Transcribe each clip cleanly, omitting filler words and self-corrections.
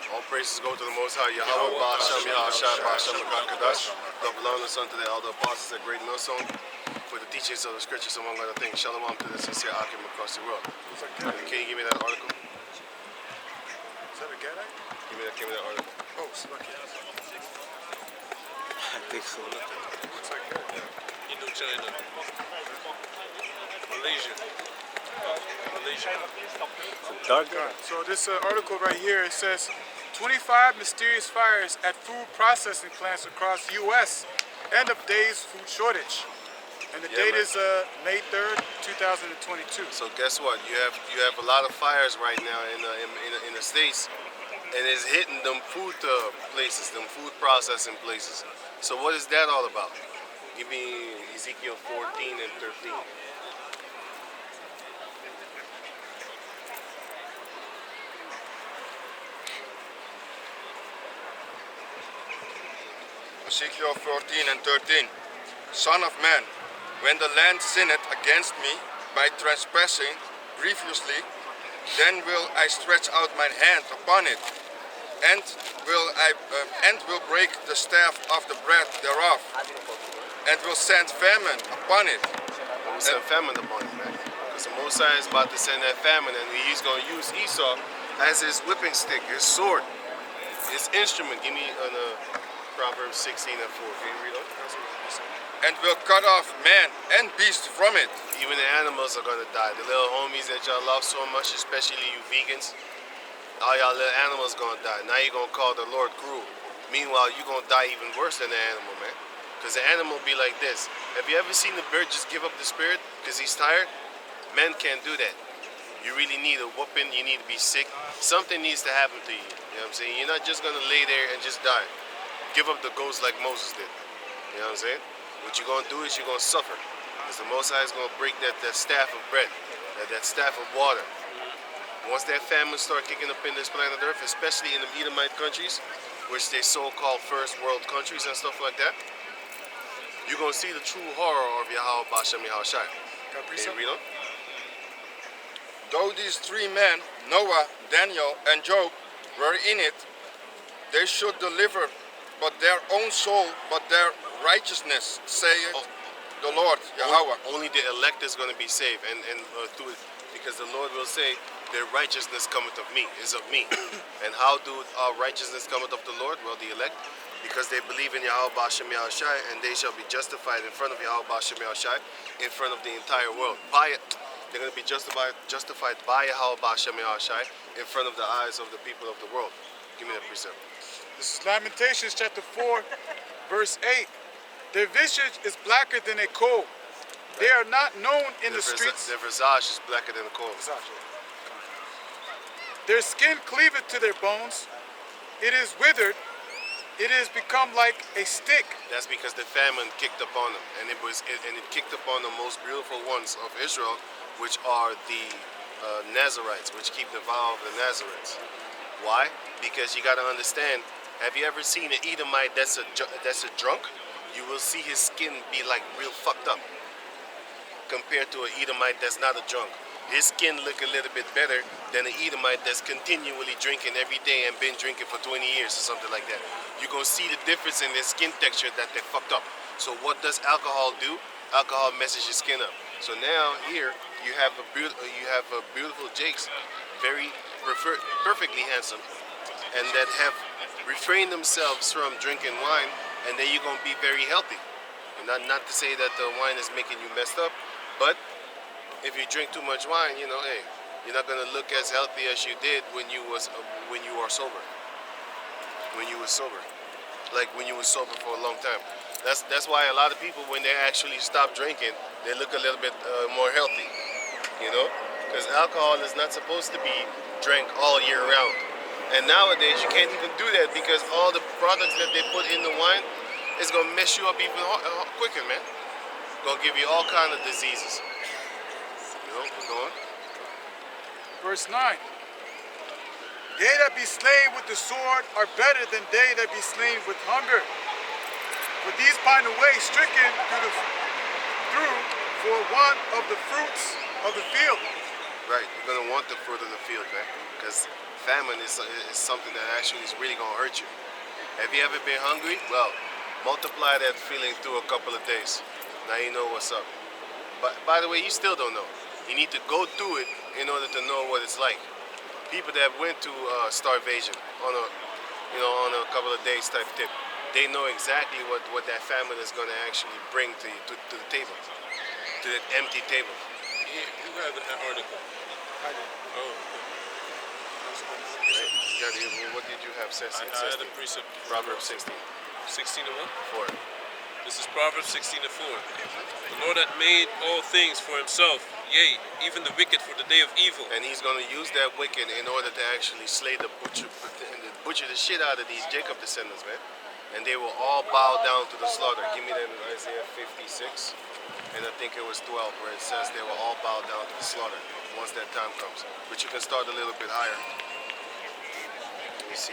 All praises go to the Most High Yahweh, Ba'ashem, Yahushua, Ba'ashem, Kadash. God belong to the Son, to the elder apostles at Great Millstone for the teachings of the scriptures, among other things. Shalom to the sincere Akim across the world. Can you give me that article? Is that a Gadite? Give me that article. Oh, it's like I think so. looks like that. Indochina. Malaysia. Dark. So this article right here, it says 25 mysterious fires at food processing plants across the U.S. End of day's food shortage. And the date is May 3rd, 2022. So guess what? You have a lot of fires right now in the States, and it's hitting them food places, them food processing places. So what is that all about? Give me Ezekiel 14 and 13. Ezekiel 14 and 13. Son of man, when the land sinneth against me by trespassing grievously, then will I stretch out mine hand upon it, and will break the staff of the bread thereof, and will send famine upon it. We'll send famine upon it, man. Because the Most High is about to send that famine, and he's going to use Esau as his whipping stick, his sword, his instrument. Give me Proverbs 16 and 4. Can you read on? And will cut off man and beast from it. Even the animals are going to die. The little homies that y'all love so much, especially you vegans, all y'all little animals going to die. Now you're going to call the Lord cruel. Meanwhile, you're going to die even worse than the animal, man. Because the animal be like this. Have you ever seen the bird just give up the spirit because he's tired? Men can't do that. You really need a whooping. You need to be sick. Something needs to happen to you. You know what I'm saying? You're not just going to lay there and just die. Give up the ghost like Moses did. You know what I'm saying? What you're going to do is you're going to suffer. Because the Most High is going to break that staff of bread, that staff of water. Once that famine start kicking up in this planet Earth, especially in the Edomite countries, which they so-called first world countries and stuff like that, you're going to see the true horror of Yahweh Ba'ashem Yahushua. Can you read on? Though these three men, Noah, Daniel, and Job, were in it, they should deliver but their own soul, but their righteousness, saith the Lord, Yahweh. Only the elect is going to be saved, and through it, because the Lord will say, their righteousness cometh of me, is of me. And how do our righteousness cometh of the Lord? Well, the elect, because they believe in Yahweh Ba'ashem Yahushua, and they shall be justified in front of Yahweh Ba'ashem Yahushua, in front of the entire world. They're going to be justified by Yahweh Ba'ashem Yahushua, in front of the eyes of the people of the world. Give me that precept. This is Lamentations chapter 4, verse 8. Their visage is blacker than a coal. They are not known in the streets. Their visage is blacker than a coal. Their skin cleaveth to their bones. It is withered. It is become like a stick. That's because the famine kicked upon them, and it kicked upon the most beautiful ones of Israel, which are the Nazarites, which keep the vow of the Nazarites. Why? Because you got to understand. Have you ever seen an Edomite that's a drunk? You will see his skin be like real fucked up compared to an Edomite that's not a drunk. His skin look a little bit better than an Edomite that's continually drinking every day and been drinking for 20 years or something like that. You're going to see the difference in their skin texture that they're fucked up. So what does alcohol do? Alcohol messes your skin up. So now here you have a beautiful Jakes, very perfectly handsome, and that have refrained themselves from drinking wine, and then you're going to be very healthy. And not to say that the wine is making you messed up, but if you drink too much wine, you know, hey, you're not going to look as healthy as you did when you are sober. When you were sober. Like when you were sober for a long time. That's why a lot of people, when they actually stop drinking, they look a little bit more healthy, you know? Because alcohol is not supposed to be drank all year round. And nowadays, you can't even do that because all the products that they put in the wine is going to mess you up even quicker, man. Going to give you all kinds of diseases. You know, go on. Verse 9. They that be slain with the sword are better than they that be slain with hunger. For these pine away stricken through for want of the fruits of the field. Right, you're going to want the fruit of the field, man. Because famine is something that actually is really gonna hurt you. Have you ever been hungry? Well, multiply that feeling through a couple of days. Now you know what's up. But by the way, you still don't know. You need to go through it in order to know what it's like. People that went to starvation on a couple of days type tip, they know exactly what that famine is going to actually bring to you, to the table, to that empty table. You have an article. I did. Oh, What did you have? Says I had a precept. Proverbs 16. 16 and 4. 1. This is Proverbs 16 and 4. The Lord hath made all things for himself, yea, even the wicked for the day of evil. And he's going to use that wicked in order to actually slay butcher the shit out of these Jacob descendants, man. And they will all bow down to the slaughter. Give me that in Isaiah 56. And I think it was 12 where it says they will all bow down to the slaughter once that time comes. But you can start a little bit higher. Let me see.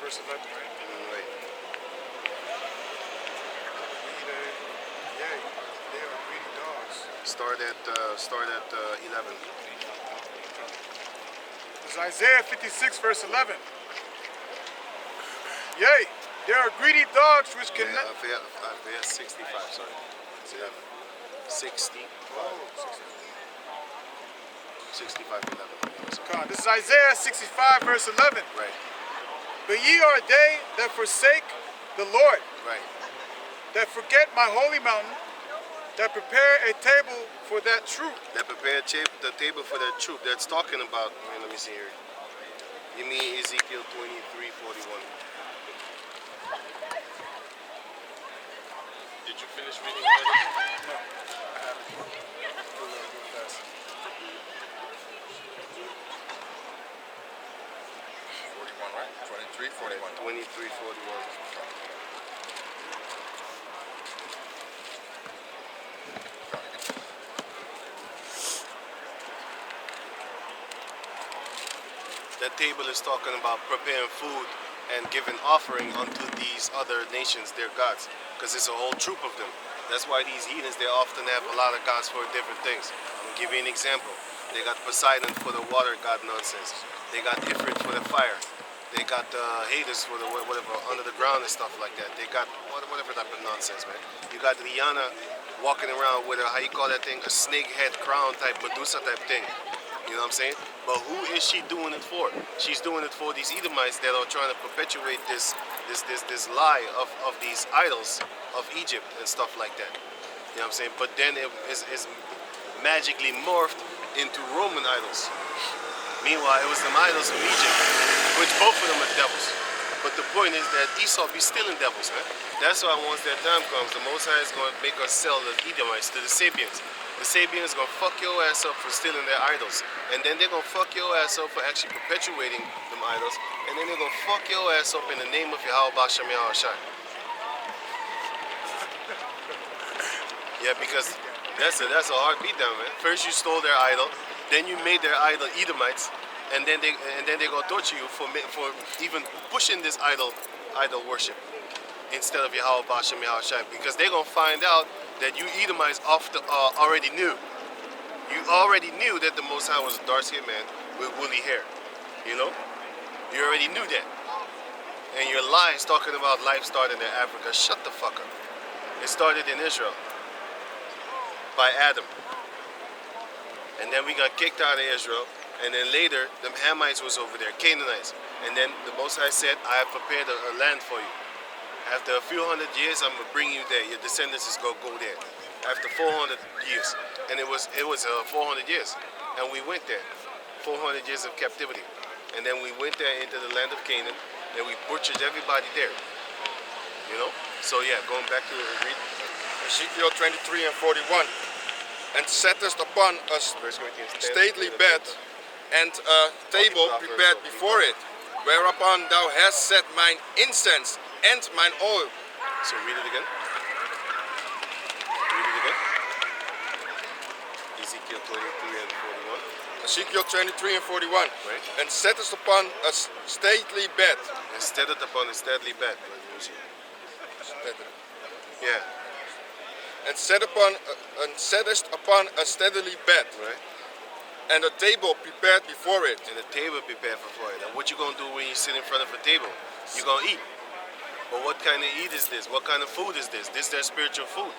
Verse 11, right? Right. Yea, they are greedy dogs. Start at 11. It's Isaiah 56, verse 11. Yea, there are greedy dogs which Yeah, cannot. Isaiah 65, sorry. It's 11. 65. 65, 11. Come on, this is Isaiah 65, verse 11. Right, But ye are they that forsake the Lord, right. that forget my holy mountain, that prepare a table for that troop. That prepared the table for that troop. That's talking about, let me see here. Give me Ezekiel 23:41. Did you finish reading the article? No, I haven't. Do it fast. 41, right? 23, 41. 23:41. That table is talking about preparing food and giving offering unto these other nations, their gods, because it's a whole troop of them. That's why these heathens, they often have a lot of gods for different things. I'm gonna give you an example. They got Poseidon for the water god nonsense. They got Ifrit for the fire. They got Hades for the whatever under the ground and stuff like that. They got whatever type of nonsense, man. You got Rihanna walking around with a, how you call that thing, a snake head crown type, Medusa type thing. You know what I'm saying? But who is she doing it for? She's doing it for these Edomites that are trying to perpetuate this lie of these idols of Egypt and stuff like that. You know what I'm saying? But then it is magically morphed into Roman idols. Meanwhile, it was the idols of Egypt, which both of them are devils. But the point is that Esau be stealing devils, man. That's why once that time comes, the Most High is going to make us sell the Edomites to the Sabians. The Sabians going to fuck your ass up for stealing their idols. And then they're going to fuck your ass up for actually perpetuating them idols. And then they're going to fuck your ass up in the name of Yahweh Bashem Yahushai. Yeah, because that's a hard beatdown, man. First you stole their idol, then you made their idol Edomites, and then they're gonna torture you for even pushing this idol worship instead of Yahweh Bashem Yahushai, because they're gonna find out that you Edomites already knew. You already knew that the Most High was a dark-skinned man with woolly hair. You know, you already knew that. And your lies talking about life started in Africa. Shut the fuck up. It started in Israel by Adam. And then we got kicked out of Israel. And then later, the Hamites was over there, Canaanites. And then the Most High said, I have prepared a land for you. After a few hundred years, I'm going to bring you there. Your descendants is going to go there. After 400 years. And it was 400 years. And we went there. 400 years of captivity. And then we went there into the land of Canaan. And we butchered everybody there. You know? So yeah, going back to read. Ezekiel 23 and 41. And settest upon a stately bed and a table prepared before it, whereupon thou hast set mine incense and mine oil. So read it again. Read it again. Ezekiel 23 and 41. Ezekiel 23 and 41. Right. And settest upon a stately bed. And set it upon a stately bed. Yeah. and settest upon a steadily bed, Right? and a table prepared before it. And the table prepared for it. And what you gonna do when you sit in front of a table? You gonna eat. But what kind of eat is this? What kind of food is this? This is their spiritual food.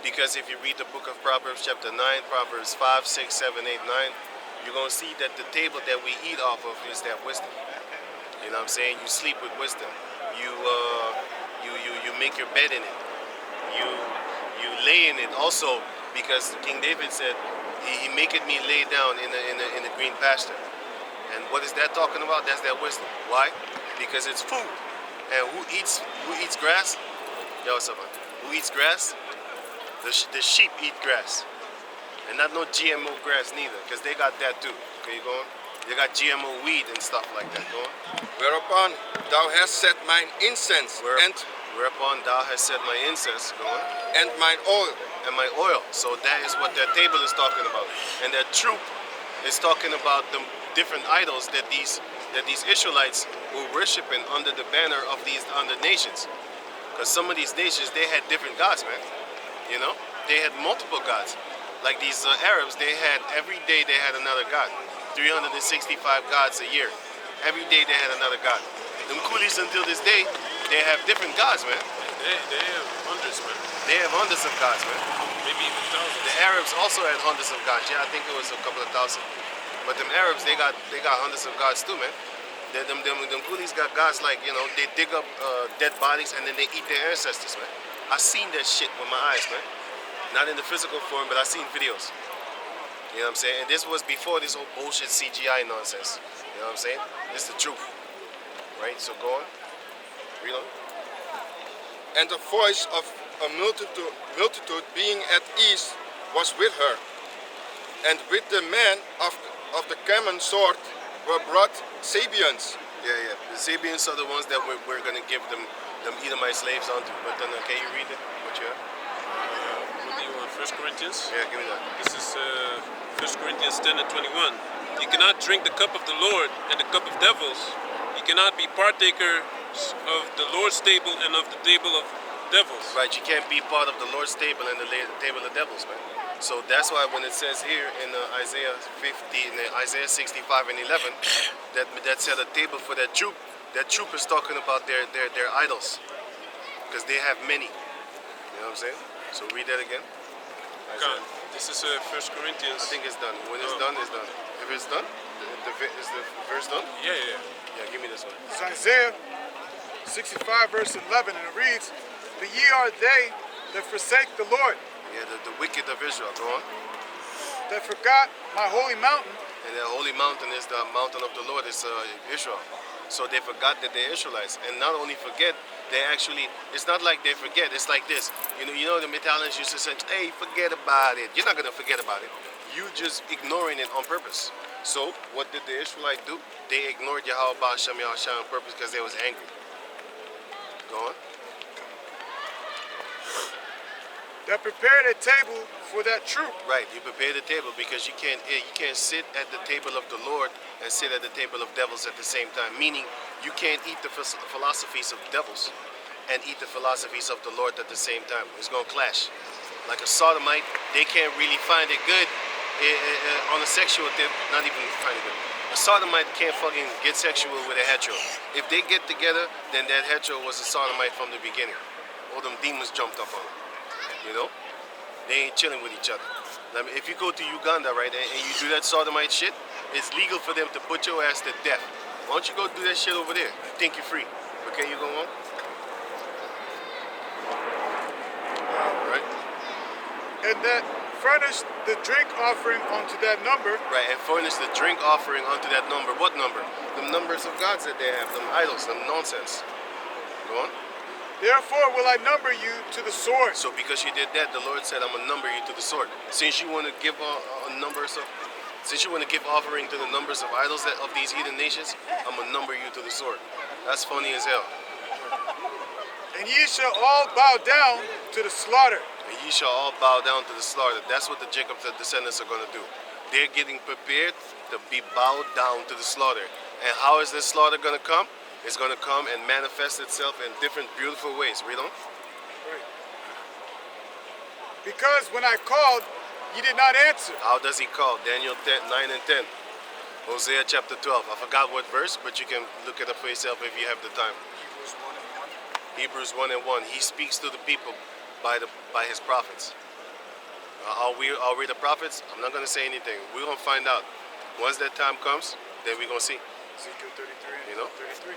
Because if you read the book of Proverbs chapter 9, Proverbs 5, 6, 7, 8, 9, you're gonna see that the table that we eat off of is that wisdom. You know what I'm saying? You sleep with wisdom. You make your bed in it. You lay in it also, because King David said, he maketh me lay down in a green pasture. And what is that talking about? That's that wisdom. Why? Because it's food. And who eats grass? Yo, what's up, man? Who eats grass? The sheep eat grass. And not no GMO grass neither, because they got that too. Okay, you going? They got GMO weed and stuff like that. Go on. Whereupon thou hast set mine incense Whereupon thou hast set my incense, go on, and mine oil. and my oil. So that is what that table is talking about. And that troop is talking about the different idols that these Israelites were worshiping under the banner of these other nations. Because some of these nations, they had different gods, man. You know, they had multiple gods. Like these Arabs, every day they had another god. 365 gods a year. Every day they had another god. Them coolies until this day, they have different gods, man. They have hundreds, man. They have hundreds of gods, man. Maybe even thousands. The Arabs also had hundreds of gods. Yeah, I think it was a couple of thousand. But them Arabs, they got hundreds of gods too, man. Them coolies got gods like, you know, they dig up dead bodies and then they eat their ancestors, man. I seen that shit with my eyes, man. Not in the physical form, but I seen videos. You know what I'm saying? And this was before this whole bullshit CGI nonsense. You know what I'm saying? It's the truth. Right? So go on. Read on. And the voice of a multitude being at ease was with her. And with the man of the common sort were brought Sabians. Yeah. The Sabians are the ones that we're going to give them Edomite slaves onto. But then, can you read it? What you have? What do you want? 1 Corinthians? Yeah, give me that. This is 1 Corinthians 10 and 21. You cannot drink the cup of the Lord and the cup of devils. You cannot be partakers of the Lord's table and of the table of devils. Right, you can't be part of the Lord's table and the table of devils, man. So that's why when it says here in Isaiah 65 and 11, that said a table for that troop is talking about their idols. Because they have many. You know what I'm saying? So read that again. God, this is 1 Corinthians. I think it's done. When it's done, it's done. If it's done, is the verse done? Yeah. Yeah, give me this one. It's Isaiah 65 verse 11, and it reads, "But ye are they that forsake the Lord, Yeah, the wicked of Israel. Go on. that forgot my holy mountain, And the holy mountain is the mountain of the Lord, is Israel. So they forgot that they're Israelites. And not only forget, they actually, it's not like they forget, it's like this. You know the Italians used to say, hey, forget about it. You're not going to forget about it. You just ignoring it on purpose. So what did the Israelites do? They ignored Yahweh Ba'ashem Yahushua on purpose because they was angry. Go on. that prepared a table for that troop, Right, you prepare the table because you can't sit at the table of the Lord and sit at the table of devils at the same time. Meaning, you can't eat the philosophies of devils and eat the philosophies of the Lord at the same time. It's gonna clash. Like a sodomite, they can't really find it good on a sexual tip. Not even find it good. A sodomite can't fucking get sexual with a hetero. If they get together, then that hetero was a sodomite from the beginning. All them demons jumped up on them. You know? They ain't chilling with each other. I mean, if you go to Uganda, right, and you do that sodomite shit, it's legal for them to put your ass to death. Why don't you go do that shit over there? You think you're free. Okay, you go on? Right? and that furnished the drink offering unto that number, Right, and furnish the drink offering unto that number. What number? The numbers of gods that they have, them idols, them nonsense. Go on. therefore will I number you to the sword. So because you did that, the Lord said, I'm gonna number you to the sword. Since you want to give since you want to give offering to the numbers of idols of these heathen nations, I'm gonna number you to the sword. That's funny as hell. And ye shall all bow down to the slaughter. And ye shall all bow down to the slaughter. That's what the Jacob's descendants are gonna do. They're getting prepared to be bowed down to the slaughter. And how is this slaughter gonna come? It's gonna come and manifest itself in different beautiful ways. Read on. Because when I called, ye did not answer. How does he call? Daniel 10, 9 and 10. Hosea chapter 12. I forgot what verse, but you can look it up for yourself if you have the time. Hebrews 1 and 1. He speaks to the people by his prophets. Are we the prophets? I'm not going to say anything. We're going to find out. Once that time comes, then we're going to see. Ezekiel 33 You know? 33.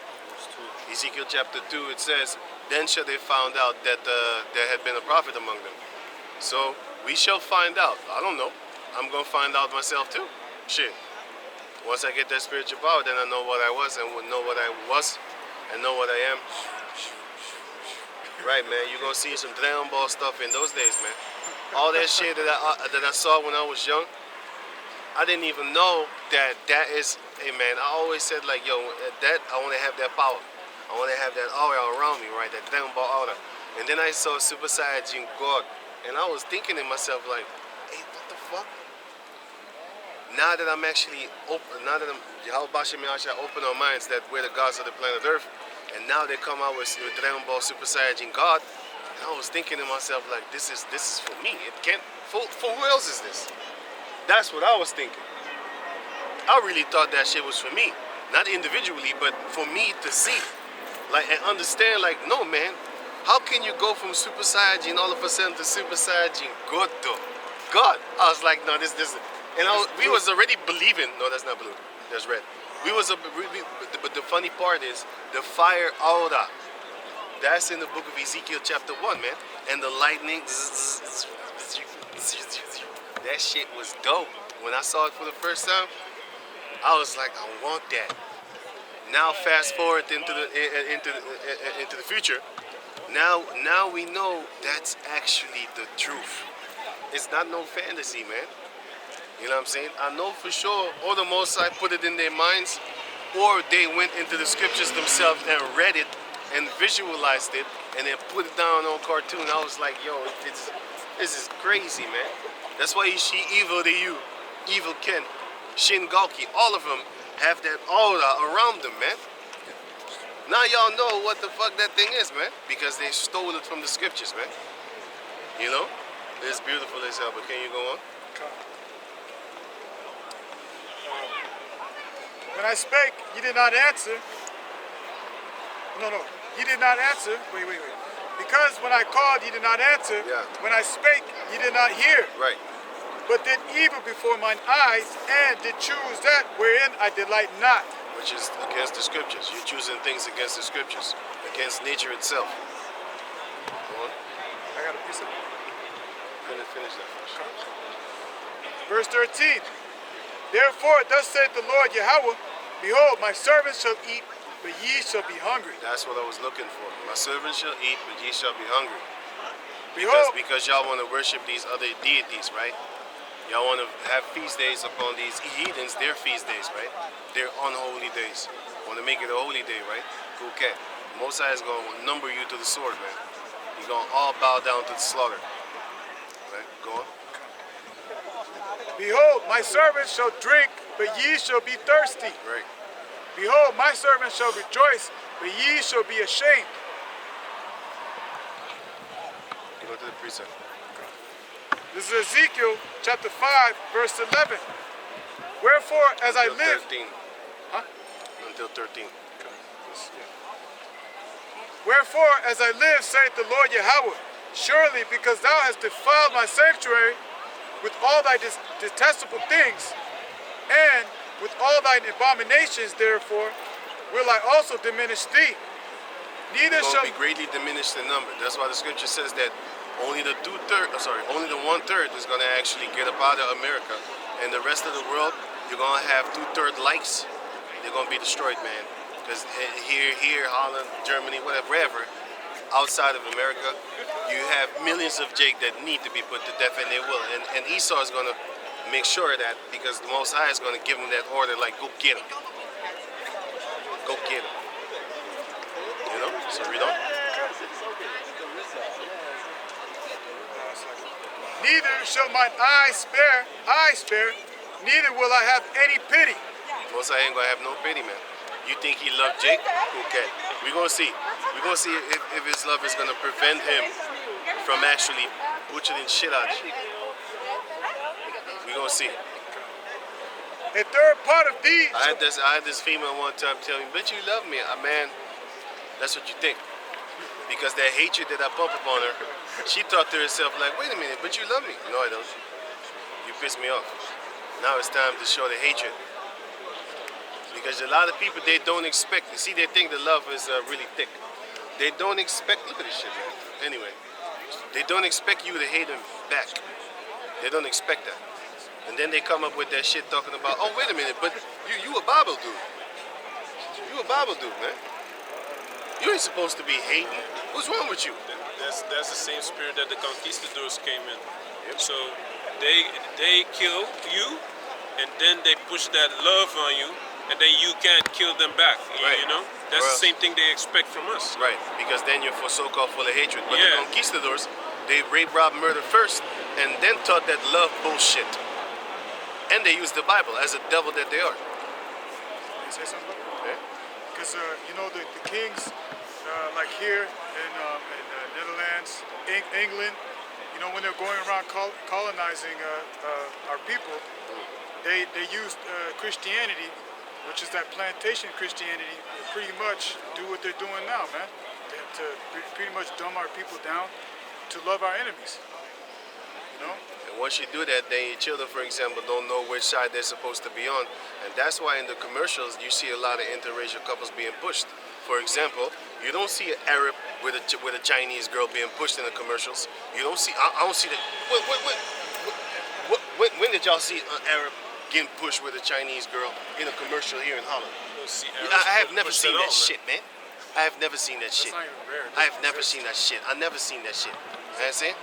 Ezekiel chapter 2, it says, then shall they found out that there had been a prophet among them. So we shall find out. I don't know. I'm going to find out myself too. Shit. Once I get that spiritual power, then I know what I was and know what I was and know what I am. Right, man. You're going to see some Dragon Ball stuff in those days, man. All that shit that I saw when I was young, I didn't even know that is, hey man, I always said like, yo, that I want to have that power. I want to have that aura around me, right? That Dragon Ball aura. And then I saw Super Saiyajin God, and I was thinking to myself like, hey, what the fuck? Now that I'm actually open, now that open our minds that we're the gods of the planet Earth, and now they come out with Dragon Ball Super Saiyajin God, and I was thinking to myself like, this is for me. It can't. For who else is this? That's what I was thinking. I really thought that shit was for me, not individually, but for me to see, like, and understand. Like, no, man, how can you go from Super Saiyajin all of a sudden to Super Saiyajin God? Though, God, I was like, no, this, and we was already believing. No, that's not blue. That's red. But the funny part is the fire aura. That's in the book of Ezekiel chapter 1, man. And the lightning, that shit was dope. When I saw it for the first time, I was like, I want that. Now fast forward into the future. Now we know that's actually the truth. It's not no fantasy, man. You know what I'm saying? I know for sure, or the Most High put it in their minds, or they went into the scriptures themselves and read it and visualized it and then put it down on cartoon. I was like, yo, this is crazy, man. That's why you see Evil to You, Evil Ken, Shin Galki, all of them have that aura around them, man. Now y'all know what the fuck that thing is, man, because they stole it from the scriptures, man. You know? It's beautiful as hell, but can you go on? When I spake, ye did not answer. No, ye did not answer. Wait. Because when I called, ye did not answer. Yeah. When I spake, ye did not hear. Right. But did evil before mine eyes, and did choose that wherein I delight not. Which is against the scriptures. You're choosing things against the scriptures, against nature itself. Go on. I got a piece of it. Finish that first. Verse 13. Therefore, thus saith the Lord Yahweh, behold, my servants shall eat, but ye shall be hungry. That's what I was looking for. My servants shall eat, but ye shall be hungry. Behold, Because y'all want to worship these other deities, right? Y'all want to have feast days upon these heathens, their feast days, right? Their unholy days. Want to make it a holy day, right? Okay. Most High is going to number you to the sword, man. You're going to all bow down to the slaughter. Right? Go on. behold, my servants shall drink, but ye shall be thirsty. Right. Behold, my servants shall rejoice, but ye shall be ashamed. Go to the precept. This is Ezekiel chapter 5, verse 11. Wherefore, as I Until live... 13. Huh? Until 13. Wherefore, as I live, saith the Lord Yahweh, surely because thou hast defiled my sanctuary with all thy detestable things, and with all thine abominations, therefore, will I also diminish thee. Neither It's shall going to be greatly diminished in number. That's why the scripture says that only the only the 1/3 is going to actually get up out of America, and the rest of the world, you're going to have 2/3 likes. They're going to be destroyed, man. Because here, Holland, Germany, wherever, outside of America, you have millions of Jake that need to be put to death, and they will. And Esau is going to make sure of that, because the Most High is going to give him that order, like, go get him. Go get him. You know? So read on. neither shall mine eye spare, neither will I have any pity. Most High ain't going to have no pity, man. You think he loved Jake? Okay. We're going to see. We're going to see if his love is going to prevent him from actually butchering shit out of you. We gonna see. A third part of these. I had this female one time tell me, "Bet you love me." Man, that's what you think. Because that hatred that I pump upon her, she thought to herself like, "Wait a minute, but you love me." No, I don't. You piss me off. Now it's time to show the hatred. Because a lot of people, they don't expect. You see, they think the love is really thick. They don't expect. Look at this shit, man. Anyway, they don't expect you to hate them back. They don't expect that. And then they come up with that shit talking about, "Oh, wait a minute, but you a Bible dude. You a Bible dude, man. You ain't supposed to be hating. What's wrong with you?" That's the same spirit that the conquistadors came in. So they kill you, and then they push that love on you, and then you can't kill them back. Right. You know, that's Or the same thing they expect from us. Right, because then you're for so-called full of hatred. But Yeah. the conquistadors, they rape, rob, murder first, and then taught that love bullshit. And they used the Bible as a devil that they are. Can you say something about that? Okay? Because you know the kings, like here in Netherlands, England, you know when they're going around colonizing our people, they used Christianity, which is that plantation Christianity, to pretty much do what they're doing now, man. To pretty much dumb our people down, to love our enemies. You know. And once you do that, then your children, for example, don't know which side they're supposed to be on. And that's why in the commercials, you see a lot of interracial couples being pushed. For example, you don't see an Arab with a Chinese girl being pushed in the commercials. You don't see, I don't see that. When did y'all see an Arab getting pushed with a Chinese girl in a commercial here in Holland? I have never seen that shit, man. I have never seen that shit. That's not even rare. I have never seen that shit. I never seen that shit. You know what I'm saying?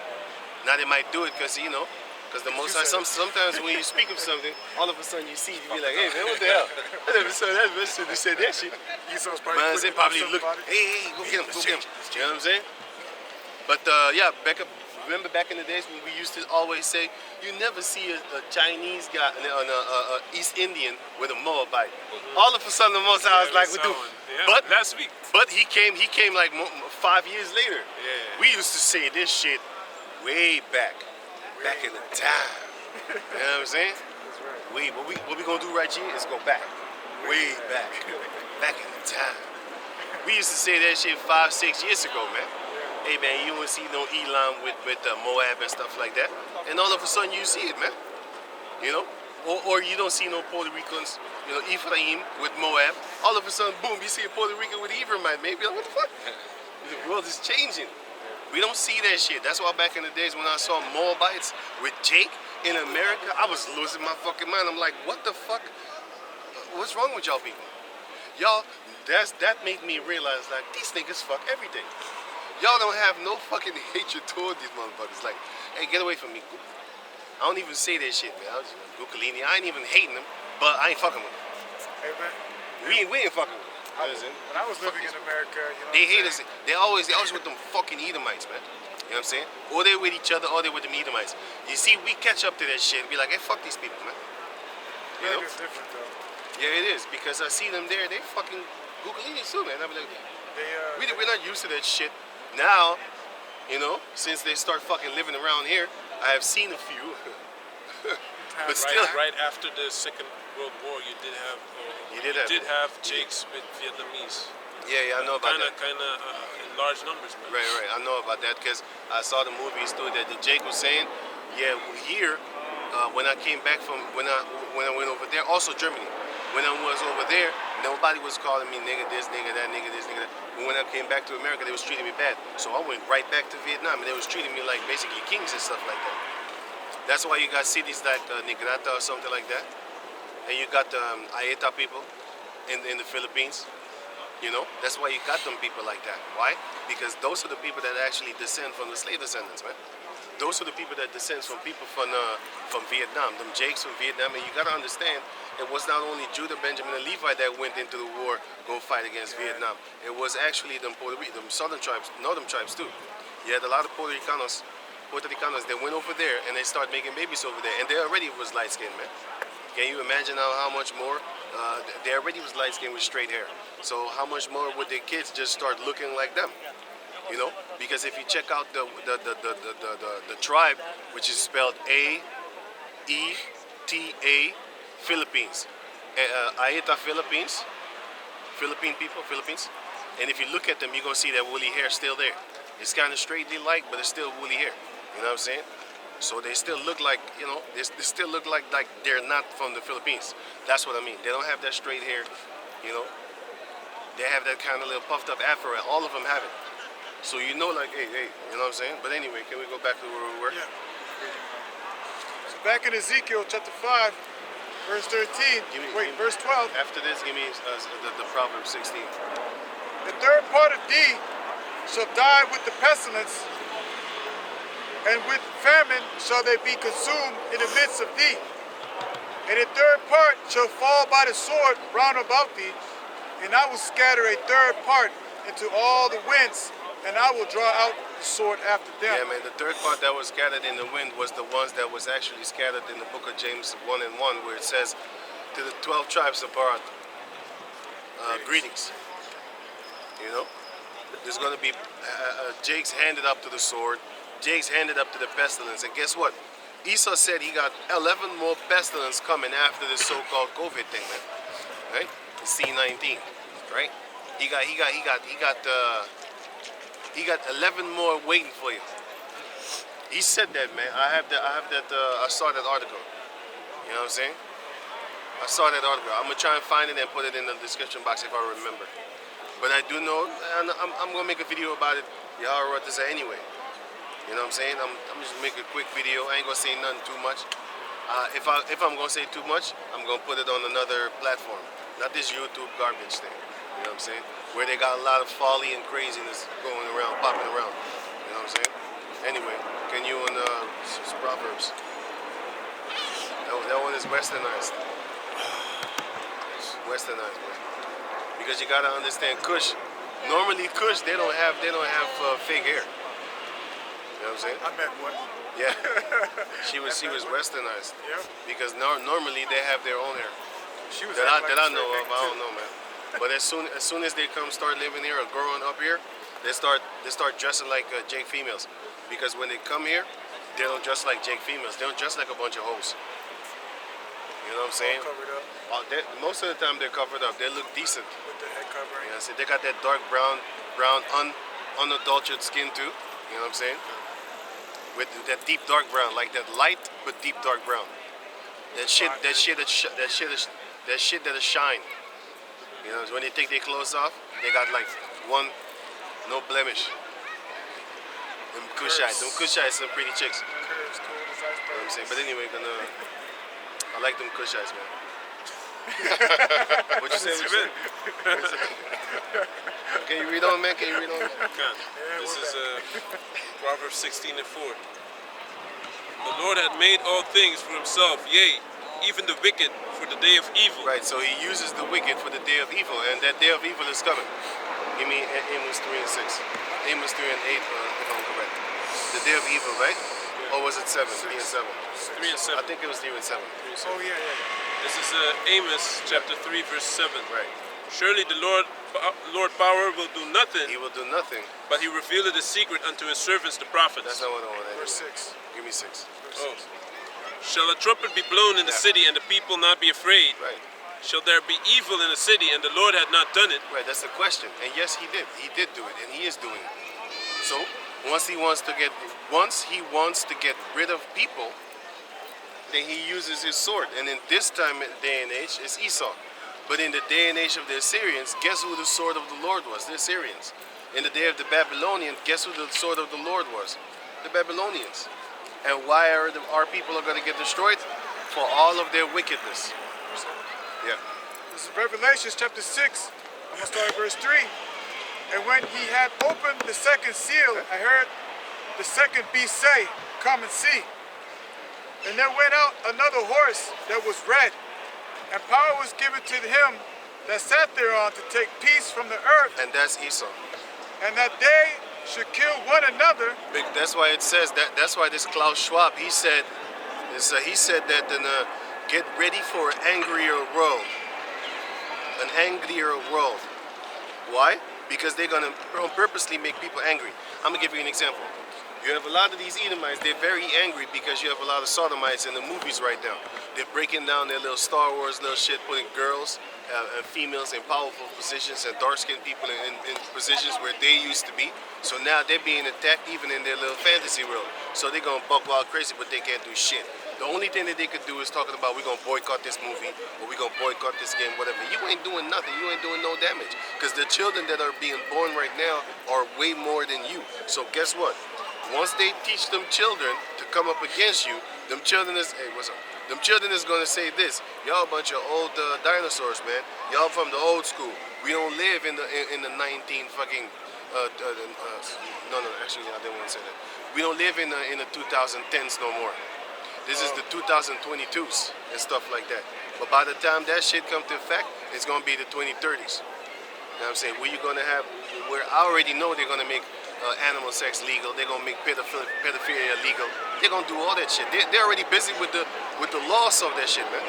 Now they might do it because, you know, because the most high, sometimes when you speak of something, all of a sudden you see, you be like, "Hey man, what the hell? I never saw that person who said that shit." Esau's Man, they probably look, about it. hey, go get him, go get him. You know what I'm saying? But yeah, remember back in the days when we used to always say, you never see a Chinese guy, an East Indian with a Moabite. All of a sudden, the most high was like, "We do." Yeah, But last week. But he came like 5 years later. Yeah. We used to say this shit way back in the time. You know what I'm saying? That's right. What we gonna do right here is go back, way back in the time. We used to say that shit 5-6 years ago, man. Hey man, you don't see no Elam with Moab and stuff like that, and all of a sudden you see it, man. You know, or you don't see no Puerto Ricans, you know, Ephraim with Moab. All of a sudden, boom, you see a Puerto Rican with Ephraimite. Maybe like, what the fuck? The world is changing. We don't see that shit. That's why back in the days when I saw Moabites with Jake in America, I was losing my fucking mind. I'm like, what the fuck? What's wrong with y'all people? Y'all, that made me realize like these niggas fuck everything. Y'all don't have no fucking hatred toward these motherfuckers. Like, hey, get away from me. I don't even say that shit, man. I was Gucalini. I ain't even hating them, but I ain't fucking with them. Hey man, We ain't fucking with them. when I was living in America, you know, They what hate I'm us. saying? They always with them fucking Edomites, man. You know what I'm saying? Or they with each other, or they with them Edomites. You see, we catch up to that shit and be like, hey, fuck these people, man. You know? America's different though. Yeah, it is, because I see them there, they fucking Gucalinis too, man. I be like, we're not used to that shit. Now, you know, since they start fucking living around here, I have seen a few. But still, right after the Second World War, you did have Jakes with Vietnamese. Yeah, I know about that. Kind of in large numbers, man. Right. I know about that because I saw the movies too that the Jake was saying. Yeah, here when I came back from when I went over there, also Germany. When I was over there, nobody was calling me nigga this, nigga that, nigga this, nigga that. But when I came back to America, they was treating me bad. So I went right back to Vietnam, and they was treating me like basically kings and stuff like that. That's why you got cities like Negrata or something like that, and you got Aeta people in the Philippines. You know, that's why you got them people like that. Why? Because those are the people that actually descend from the slave descendants, man. Those are the people that descend from people from Vietnam, them Jakes from Vietnam. And you got to understand, it was not only Judah, Benjamin, and Levi that went into the war go fight against Vietnam. It was actually them southern tribes, northern tribes too. You had a lot of Puerto Ricanos that went over there and they started making babies over there, and they already was light skinned, man. Can you imagine how much more? They already was light skinned with straight hair. So how much more would their kids just start looking like them? You know, because if you check out the tribe, which is spelled A-E-T-A, Philippines, Aeta Philippines, Philippine people, Philippines. And if you look at them, you're gonna see that woolly hair still there. It's kind of straightly like, but it's still woolly hair. You know what I'm saying? So they still look like, you know, they still look like they're not from the Philippines. That's what I mean. They don't have that straight hair, you know. They have that kind of little puffed up afro. All of them have it. So you know, like, hey, you know what I'm saying? But anyway, can we go back to where we were? Yeah. So back in Ezekiel chapter 5, verse 13. Verse 12. After this, give me the Proverbs 16. The third part of thee shall die with the pestilence, and with famine shall they be consumed in the midst of thee. And a third part shall fall by the sword round about thee, and I will scatter a third part into all the winds, and I will draw out the sword after them. Yeah, man, the third part that was scattered in the wind was the ones that was actually scattered in the book of James 1 and 1, where it says, to the 12 tribes of Barak, greetings. You know? There's going to be Jake's handed up to the sword, Jake's handed up to the pestilence, and guess what? Esau said he got 11 more pestilence coming after this so-called COVID thing, man. Right? The C-19, right? He got 11 more waiting for you. He said that, man. I saw that article. You know what I'm saying? I saw that article. I'm gonna try and find it and put it in the description box if I remember. But I do know, and I'm gonna make a video about it. Y'all wrote this anyway. You know what I'm saying? I'm just make a quick video. I ain't gonna say nothing too much. If I'm gonna say too much, I'm gonna put it on another platform, not this YouTube garbage thing. You know what I'm saying? Where they got a lot of folly and craziness going around, popping around. You know what I'm saying? Anyway, can you on Proverbs? That one is westernized. It's westernized, man. Because you gotta understand, Kush. Normally, Kush they don't have fake hair. You know what I'm saying? I met one. Yeah. she was westernized. Yeah. Because normally they have their own hair. She was that I know of. I too. don't know, man. But as soon as they start living here or growing up here, they start dressing like Jake females. Because when they come here, they don't dress like Jake females. They don't dress like a bunch of hoes. You know what I'm saying? Covered up Most of the time they're covered up. They look decent. with the head covering. You know what I'm saying? They got that dark brown, unadulterated skin too. You know what I'm saying? With that deep dark brown, like that light but deep dark brown. That shit that shine. You know, when they take their clothes off, they got like one, no blemish. Them Kushites, some pretty chicks. Curves, cool as iceberg. You know what I'm saying? But anyway, I like them Kushites, man. What you say? Can you read on, man? Can you read on? This is Proverbs 16 and 4. The Lord had made all things for himself, yea, even the wicked for the day of evil. Right, so he uses the wicked for the day of evil, and that day of evil is coming. Give me Amos 3 and 6. Amos 3 and 8, if I'm correct. The day of evil, right? Or was it 7? 3 and 7? 3 and 7. I think it was 3 and 7. Oh yeah. This is Amos chapter 3 verse 7. Right. Surely the Lord power will do nothing, He will do nothing. but he revealed the secret unto his servants the prophets. That's not what I want. Verse 6. Give me 6. Oh. Shall a trumpet be blown in the city and the people not be afraid? Right. Shall there be evil in the city and the Lord had not done it? Right, that's the question. And yes, he did. He did do it, and he is doing it. So once he wants to get rid of people, then he uses his sword. And in this time day and age, it's Esau. But in the day and age of the Assyrians, guess who the sword of the Lord was? The Assyrians. In the day of the Babylonians, guess who the sword of the Lord was? The Babylonians. And why are our people going to get destroyed? For all of their wickedness. Yeah. This is Revelation chapter 6. I'm going to start at verse 3. And when he had opened the second seal, I heard the second beast say, come and see. And there went out another horse that was red, and power was given to him that sat thereon to take peace from the earth, And that's Esau. and that they should kill one another. That's why it says that. That's why this Klaus Schwab, he said that get ready for an angrier world. An angrier world. Why? because they're gonna purposely make people angry. I'm gonna give you an example. You have a lot of these Edomites, they're very angry because you have a lot of Sodomites in the movies right now. They're breaking down their little Star Wars little shit, putting girls and females in powerful positions and dark-skinned people in positions where they used to be. So now they're being attacked even in their little fantasy world. So they're gonna buck wild crazy, but they can't do shit. The only thing that they could do is talking about we're gonna boycott this movie or we're gonna boycott this game, whatever. You ain't doing nothing. You ain't doing no damage. Because the children that are being born right now are way more than you. So guess what? Once they teach them children to come up against you, them children is, hey, what's up? Them children is gonna say this: y'all a bunch of old dinosaurs, man. Y'all from the old school. We don't live in the 19 fucking. No, actually, I didn't want to say that. We don't live in the 2010s no more. This is the 2022s and stuff like that. But by the time that shit comes to effect, it's gonna be the 2030s. You know what I'm saying? Where you gonna have, where I already know they're gonna make animal sex legal. They're gonna make pedophilia legal. They're gonna do all that shit. They're already busy with the laws of that shit, man.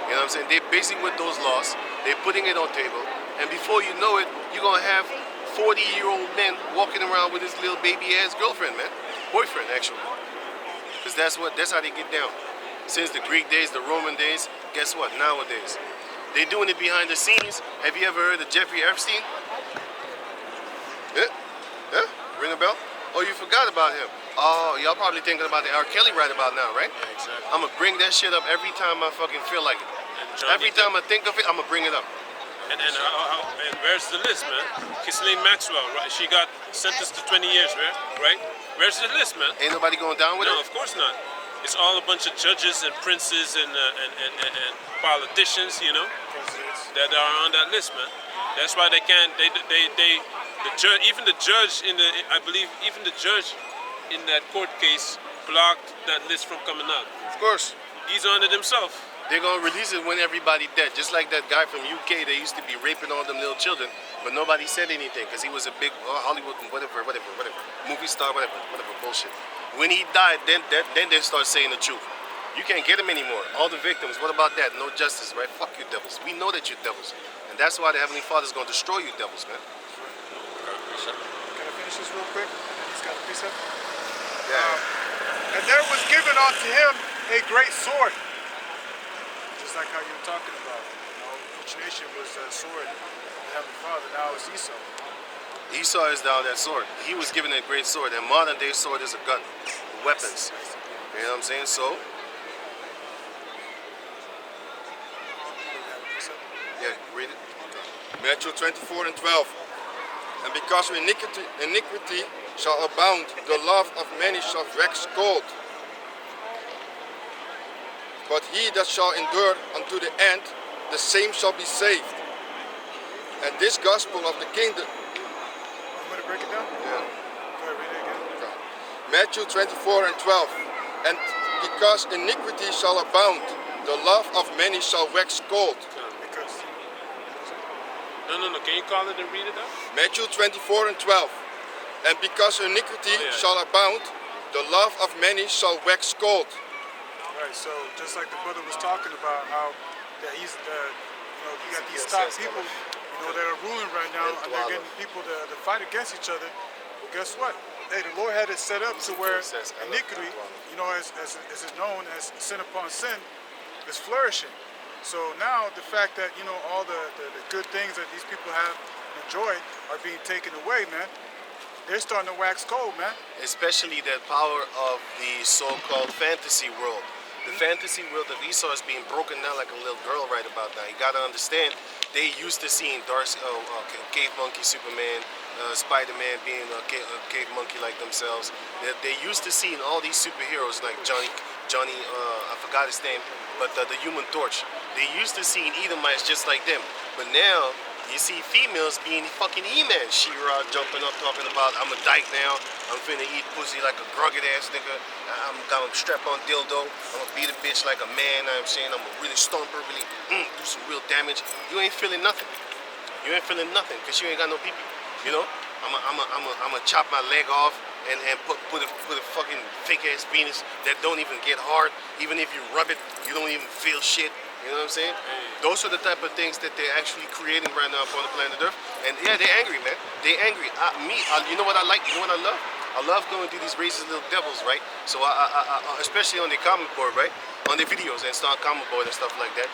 You know what I'm saying? They're busy with those laws. They're putting it on table, and before you know it, you're gonna have 40-year-old men walking around with his little baby-ass girlfriend, man, boyfriend actually. Because that's how they get down. Since the Greek days, the Roman days, guess what? Nowadays, they're doing it behind the scenes. Have you ever heard of Jeffrey Epstein? Yeah? Yeah? Ring a bell? Oh, you forgot about him. Oh, y'all probably thinking about the R. Kelly right about now, right? Yeah, exactly. I'm gonna bring that shit up every time I fucking feel like it. Every time I think of it, I'm gonna bring it up. And where's the list, man? Ghislaine Maxwell, right? She got sentenced to 20 years, right? Where's the list, man? Ain't nobody going down with No, it? of course not. It's all a bunch of judges and princes and politicians, you know, that are on that list, man. That's why they can't. The judge, even the judge I believe, even the judge in that court case blocked that list from coming out. Of course. He's on it himself. They're gonna release it when everybody dead. Just like that guy from UK that used to be raping all them little children, but nobody said anything because he was a big Hollywood whatever, movie star, whatever bullshit. When he died, then they start saying the truth. You can't get him anymore. All the victims, what about that? No justice, right? Fuck you devils. We know that you're devils. And that's why the Heavenly Father's gonna destroy you devils, man. Can I finish this real quick? And then he's got a precept. Yeah. And there was given unto him a great sword. Just like how you were talking about. You know, each nation was a sword. The Heavenly Father, now it's Esau. Esau is down that sword. He was given a great sword. And modern day sword is a gun. Weapons. You know what I'm saying? So, yeah, read it. Matthew 24 and 12. And because iniquity shall abound, the love of many shall wax cold. But he that shall endure unto the end, the same shall be saved. And this gospel of the kingdom. I'm going to break it down? Yeah. Go ahead, read it again. Matthew 24 and 12. And because iniquity shall abound, the love of many shall wax cold. Because. No. Can you call it and read it out? Matthew 24 and 12. And because iniquity shall abound, the love of many shall wax cold. Right, so just like the brother was talking about how that he's you got these top people, that are ruling right now, and they're getting people to fight against each other. Well, guess what? Hey, the Lord had it set up to where iniquity, as is known as sin upon sin, is flourishing. So now the fact that all the good things that these people have enjoyed are being taken away, man. They're starting to wax cold, man. Especially that power of the so-called fantasy world. The fantasy world of Esau is being broken down like a little girl right about now. You gotta understand, they used to seeing cave monkey Superman, Spider-Man being a cave monkey like themselves. They used to seeing all these superheroes like Johnny, I forgot his name, but the Human Torch. They used to seeing Edomites just like them. But now, you see females being fucking He-Man. She-Ra jumping up talking about, I'm a dyke now. I'm finna eat pussy like a grugged ass nigga. I'm gonna strap on dildo. I'm gonna beat a bitch like a man. I'm saying I'm gonna really stomp her, really do some real damage. You ain't feeling nothing. You ain't feeling nothing because you ain't got no pee-pee. I'm gonna chop my leg off and put a fucking fake ass penis that don't even get hard. Even if you rub it, you don't even feel shit. You know what I'm saying? Hey. Those are the type of things that they're actually creating right now upon the planet Earth. And yeah, they're angry, man. They're angry. You know what I like? You know what I love? I love going through these racist little devils, right? So especially on the comment board, right? On their videos and start comment board and stuff like that.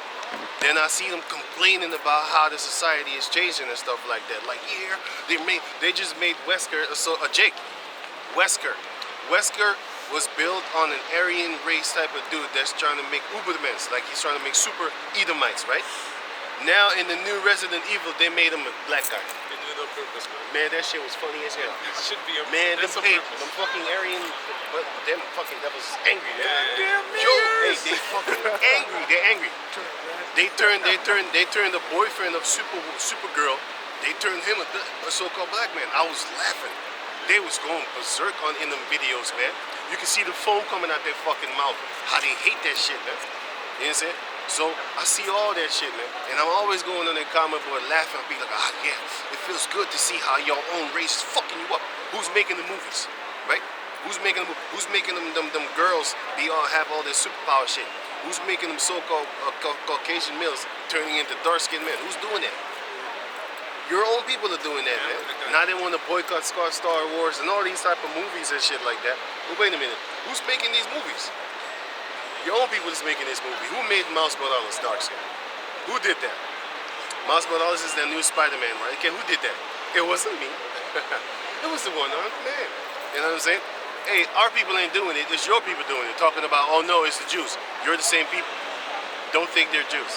Then I see them complaining about how the society is changing and stuff like that. Like, yeah, they just made Wesker a Jake. Wesker was built on an Aryan race type of dude that's trying to make Ubermans, like he's trying to make super Edomites, right? Now in the new Resident Evil, they made him a black guy. They do it on purpose, man. Man, that shit was funny as hell. It should be a Man, that's on them purpose. fucking Aryan, but them fucking devils is angry, man. Yeah. Yo, hey, they fucking angry. They're angry. They turned the boyfriend of Supergirl. They turned him a so-called black man. I was laughing. They was going berserk in them videos, man. You can see the foam coming out their fucking mouth. How they hate that shit, man. You know what I'm saying? So I see all that shit, man. And I'm always going on their comment board laughing. I'll be like, yeah, it feels good to see how your own race is fucking you up. Who's making the movies, right? Who's making them girls have all this superpower shit? Who's making them so-called Caucasian males turning into dark-skinned men? Who's doing that? Your own people are doing that, man. Now they want to boycott Star Wars and all these type of movies and shit like that. But wait a minute, who's making these movies? Your own people is making this movie. Who made Miles Morales dark skin? Who did that? Miles Morales is the new Spider-Man, right? Okay, who did that? It wasn't me. It was the one-armed man. You know what I'm saying? Hey, our people ain't doing it. It's your people doing it. Talking about, oh no, it's the Jews. You're the same people. Don't think they're Jews.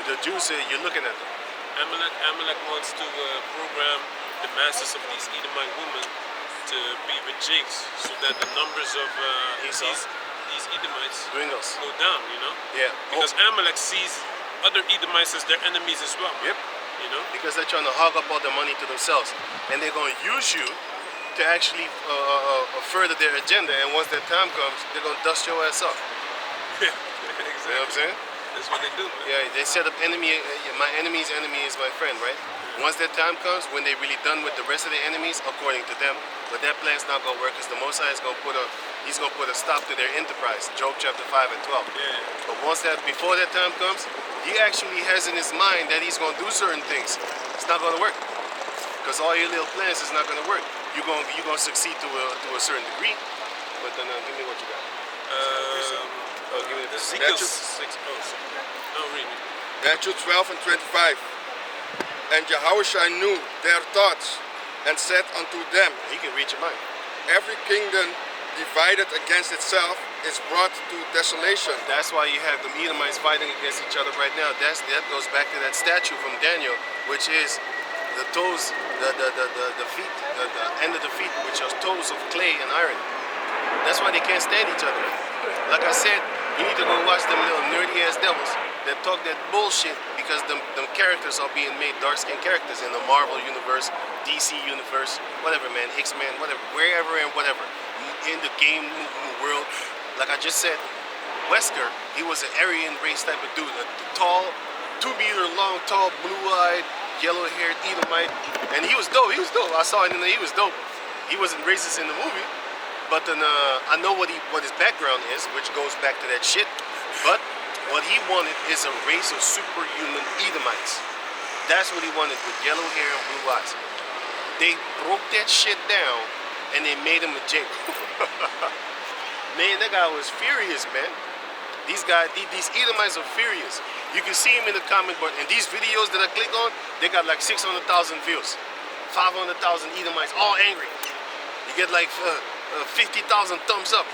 The Jews, you're looking at them. Amalek wants to program the masses of these Edomite women to be with Jakes so that the numbers of these Edomites Dwindles. go down, you know? Yeah. Because Amalek sees other Edomites as their enemies as well. Yep. You know? Because they're trying to hog up all the money to themselves. And they're going to use you to actually further their agenda. And once that time comes, they're going to dust your ass off. Exactly. You know what I'm saying? That's what they do, man. Yeah, they set up my enemy's enemy is my friend, right? Once that time comes, when they're really done with the rest of the enemies, according to them, but that plan's not gonna work because the Most High is gonna put a stop to their enterprise. Job chapter 5 and 12. Yeah. But before that time comes, he actually has in his mind that he's gonna do certain things. It's not gonna work because all your little plans is not gonna work. You're gonna succeed to a certain degree, but then give me what you got. Give me the Ezekiel Matthew- 6. No, read it. Matthew 12 and 25. And Yahushua knew their thoughts and said unto them, He can read your mind. every kingdom divided against itself is brought to desolation. That's why you have the Edomites fighting against each other right now. That goes back to that statue from Daniel, which is the toes, the feet, the end of the feet, which are toes of clay and iron. That's why they can't stand each other. Like I said, you need to go watch them little nerdy ass devils that talk that bullshit because them characters are being made dark-skinned characters in the Marvel universe, DC universe, whatever, man, X-Men, whatever, wherever and whatever. In the game world, like I just said, Wesker, he was an Aryan race type of dude, a tall, 2 meter long, tall, blue-eyed, yellow-haired Edomite, and he was dope. I saw it, and he was dope. He wasn't racist in the movie. But then I know what his background is, which goes back to that shit. But what he wanted is a race of superhuman Edomites. That's what he wanted, with yellow hair and blue eyes. They broke that shit down and they made him a Jake. Man, that guy was furious, man. These Edomites are furious. You can see him in the comment board. And these videos that I click on, they got like 600,000 views. 500,000 Edomites, all angry. You get like 50,000 thumbs up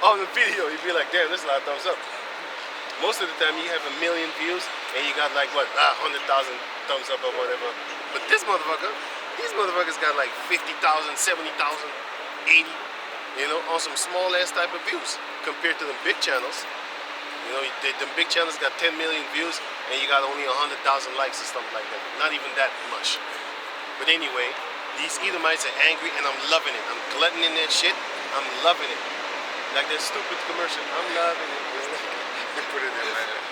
on the video. You'd be like, damn, that's a lot of thumbs up. Most of the time you have 1 million views and you got like what, 100,000 thumbs up or whatever. But these motherfuckers got like 50,000, 70,000, 80, you know, on some small ass type of views compared to the big channels. You know, the big channels got 10 million views and you got only 100,000 likes or something like that. Not even that much. But anyway, these Edomites are angry and I'm loving it. I'm gluttoning that shit. I'm loving it. Like that stupid commercial. I'm loving it. They put it in there.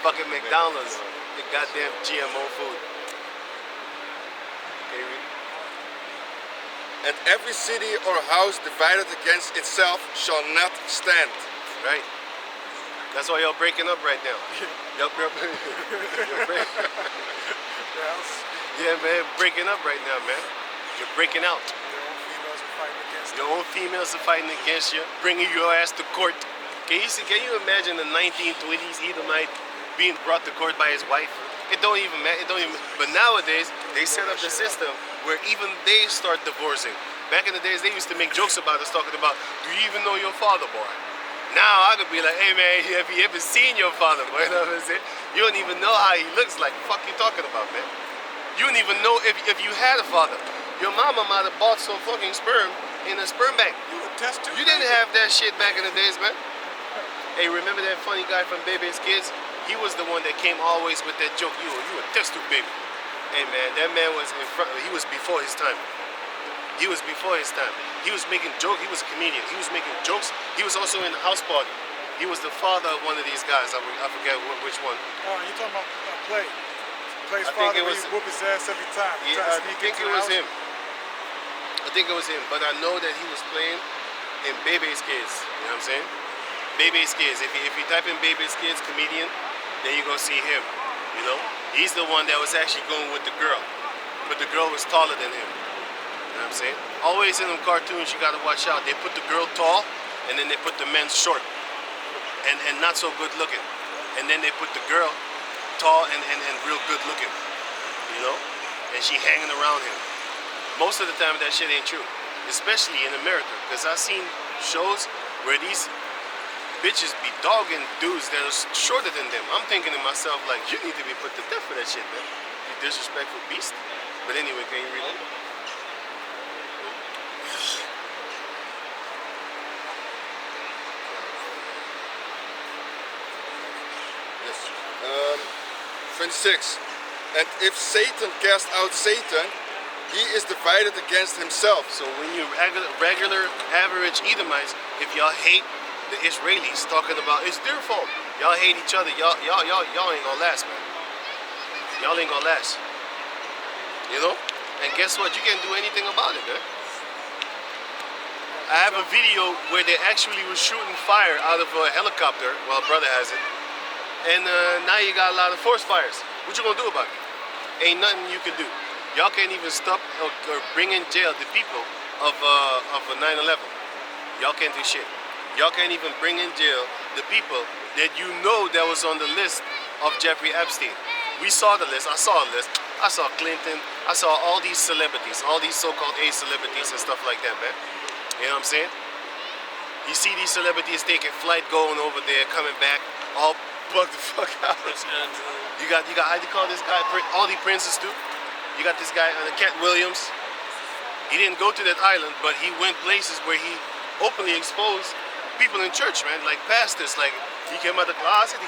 Fucking McDonald's. The goddamn GMO food. Okay, read. And every city or house divided against itself shall not stand. Right. That's why y'all breaking up right now. Yup. Yeah, man, breaking up right now, man. You're breaking out. Your own females are fighting against you, bringing your ass to court. Can you imagine the 1920s Edomite being brought to court by his wife? It don't even matter. But nowadays they set up the system where even they start divorcing. Back in the days, they used to make jokes about us, talking about, do you even know your father, boy? Now I could be like, hey man, have you ever seen your father, boy? You know what I'm saying? You don't even know how he looks like. Fuck you talking about, man? You don't even know if you had a father. Your mama might have bought some fucking sperm in a sperm bank. You didn't have that shit back in the days, man. Hey, remember that funny guy from Baby's Kids? He was the one that came always with that joke. You a test tube baby. Hey man, that man was in front. He was before his time. He was before his time. He was making jokes. He was a comedian. He was making jokes. He was also in the house party. He was the father of one of these guys. I forget which one. Oh, you talking about Play? Play's I think father, it was. he whoop his ass every time. Yeah, I think it was him. I think it was him. But I know that he was playing in Baby's Kids. You know what I'm saying? Baby's Kids. If you type in Baby's Kids comedian, then you gonna see him. You know, he's the one that was actually going with the girl, but the girl was taller than him. You know what I'm saying? Always in them cartoons, you gotta watch out. They put the girl tall, and then they put the men short, and not so good looking, and then they put the girl tall and real good looking. You know, and she hanging around him. Most of the time, that shit ain't true, especially in America, because I've seen shows where these bitches be dogging dudes that are shorter than them. I'm thinking to myself, like, you need to be put to death for that shit, man. You disrespectful beast. But anyway, can you relate? Yes. 26. And if Satan cast out Satan, he is divided against himself. So when you regular average Edomites, if y'all hate the Israelis, talking about it's their fault, y'all hate each other, y'all ain't gonna last, man. Y'all ain't gonna last. You know? And guess what? You can't do anything about it, man. I have a video where they actually were shooting fire out of a helicopter. Well, brother has it. And now you got a lot of force fires. What you gonna do about it? Ain't nothing you can do. Y'all can't even stop or bring in jail the people of 9/11. Y'all can't do shit. Y'all can't even bring in jail the people that you know that was on the list of Jeffrey Epstein. We saw the list. I saw a list. I saw Clinton. I saw all these celebrities, all these so-called A celebrities and stuff like that, man. You know what I'm saying? You see these celebrities taking flight, going over there, coming back, all bugged the fuck out. Prince Andrew. You got how do you call this guy? All the princes too. You got this guy, Cat Williams. He didn't go to that island, but he went places where he openly exposed people in church, man, like pastors. Like he came out the closet.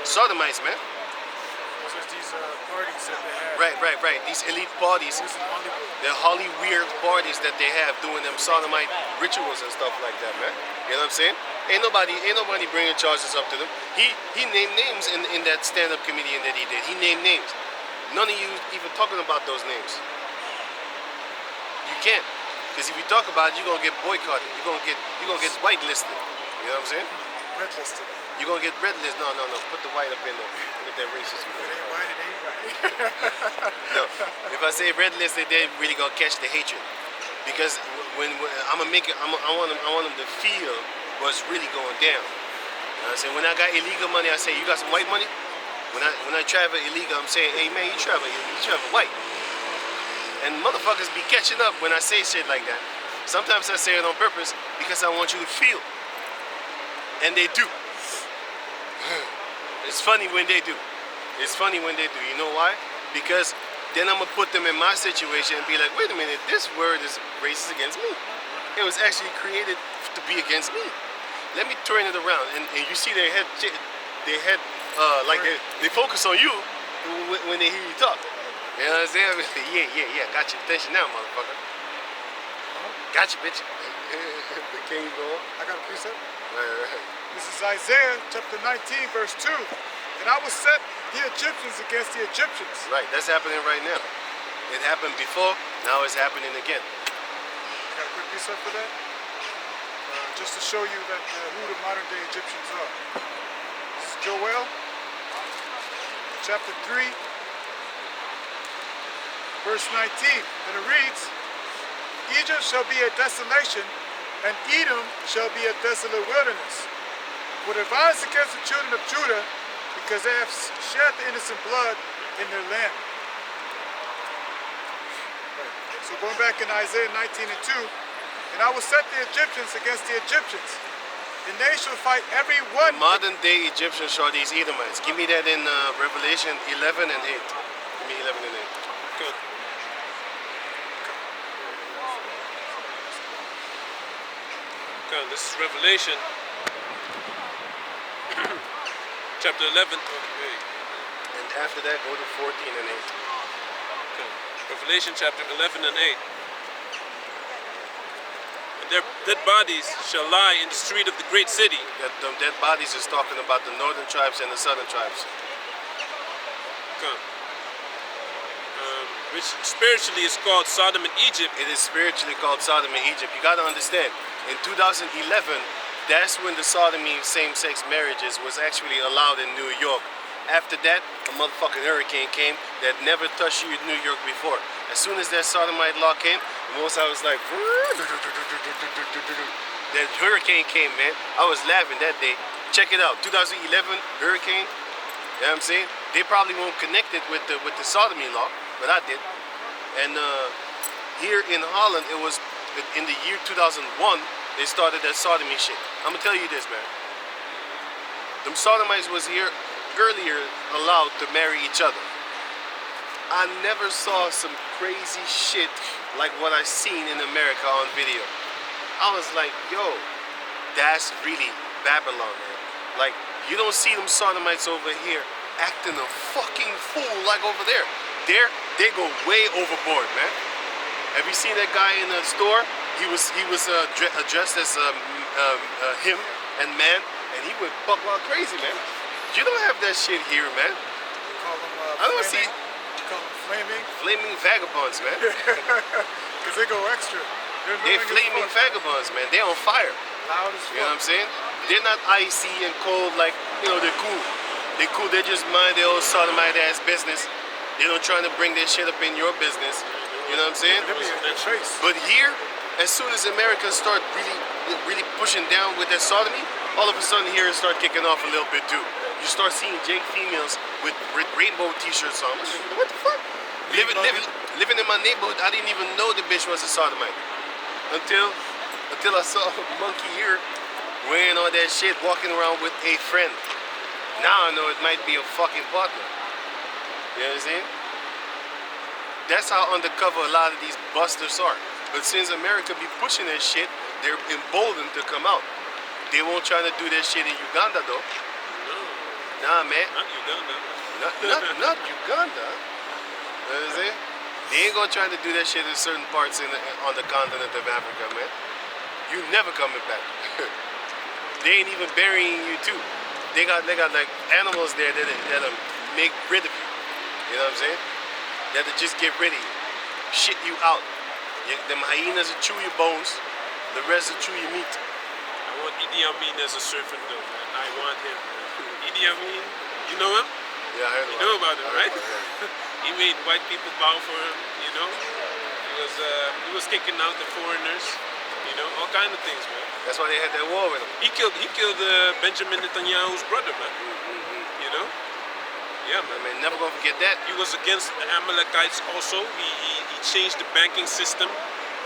Sodomites, man. Those are these parties that they have. Right. These elite parties. It was in Hollywood. They're Holly weird parties that they have doing them sodomite rituals and stuff like that, man. You know what I'm saying? Ain't nobody bringing charges up to them. He named names in that stand-up comedian that he did. He named names. None of you even talking about those names. You can't, because if you talk about it, you're gonna get boycotted. You're gonna get whitelisted. You know what I'm saying? Red listed. You're gonna get red listed. No. Put the white up in there. Get that racist. It ain't right, it ain't right. No. If I say red listed, they're really gonna catch the hatred. Because when I'm gonna make it, I want them to feel what's really going down. You know what I'm saying? When I got illegal money, I say, you got some white money? When I travel illegal, I'm saying, hey man, you travel white. And motherfuckers be catching up when I say shit like that. Sometimes I say it on purpose because I want you to feel. And they do. It's funny when they do. You know why? Because then I'm gonna put them in my situation and be like, wait a minute, this word is racist against me. It was actually created to be against me. Let me turn it around, and you see their head like they focus on you when they hear you talk. You know what I'm saying? Yeah, got your attention now, motherfucker. Got you, bitch. But can you go on? I got a precept. Right. This is Isaiah chapter 19, verse 2. And I will set the Egyptians against the Egyptians. Right, that's happening right now. It happened before, now it's happening again. Got a quick precept for that? just to show you that who the modern day Egyptians are. This is Joel, chapter 3, verse 19. And it reads, Egypt shall be a desolation, and Edom shall be a desolate wilderness. For the violence against the children of Judah, because they have shed the innocent blood in their land. So going back in Isaiah 19 and 2, and I will set the Egyptians against the Egyptians, and they shall fight every one. Modern day Egyptians are these Edomites. Give me that in Revelation 11 and 8. Give me 11 and 8. Good. Okay, this is Revelation chapter 11. Okay. And after that, go to 14 and 8. Okay. Revelation chapter 11 and 8. And their dead bodies shall lie in the street of the great city. That the dead bodies is talking about the northern tribes and the southern tribes. Okay. Which spiritually is called Sodom and Egypt. It is spiritually called Sodom and Egypt. You got to understand, in 2011, that's when the sodomy same-sex marriages was actually allowed in New York. After that, a motherfucking hurricane came that never touched you in New York before. As soon as that sodomite law came, the most I was like, that hurricane came, man. I was laughing that day. Check it out, 2011 hurricane. You know what I'm saying? They probably won't connect it with the sodomy law, but I did. And here in Holland, it was in the year 2001, they started that sodomy shit. I'm gonna tell you this, man. Them sodomites was here earlier allowed to marry each other. I never saw some crazy shit like what I seen in America on video. I was like, yo, that's really Babylon, man. Like, you don't see them sodomites over here acting a fucking fool like over there. There, they go way overboard, man. Have you seen that guy in the store? He was dressed as him and man, and he went buck wild crazy, man. You don't have that shit here, man. Call them, I don't see call them flaming vagabonds, man. because they go extra. They're flaming vagabonds, man. They're on fire. Loud as fuck. You know what I'm saying? They're not icy and cold like, you know, they're cool. They're cool. They just mind their old sodomite ass business. They don't trying to bring their shit up in your business. You know what I'm saying? They be in their face. But here, as soon as America start really pushing down with that sodomy, all of a sudden here it start kicking off a little bit too. You start seeing Jake females with rainbow t-shirts on. What the fuck? Living in my neighborhood, I didn't even know the bitch was a sodomite. Until I saw Monkey here wearing all that shit, walking around with a friend. Now I know it might be a fucking partner. You know what I'm saying? That's how undercover a lot of these busters are. But since America be pushing that shit, they're emboldened to come out. They won't try to do that shit in Uganda though. Nah, man. Not Uganda. Not Uganda. You know what I'm saying? They ain't gonna try to do that shit in certain parts on the continent of Africa, man. You never coming back. They ain't even burying you too. They got like animals there that'll make rid of you. You know what I'm saying? That'll just get rid of you, shit you out. Them hyenas will chew your bones. The rest will chew your meat. I want Idi Amin as a servant though, man. I want him. Idi Amin, you know him? Yeah, I heard You about know it. about him, I heard right? about it. He made white people bow for him, you know? He was kicking out the foreigners, you know, all kind of things, man. That's why they had that war with him. He killed Benjamin Netanyahu's brother, man. You know? Yeah, man. I mean, never gonna forget that. He was against the Amalekites also. He changed the banking system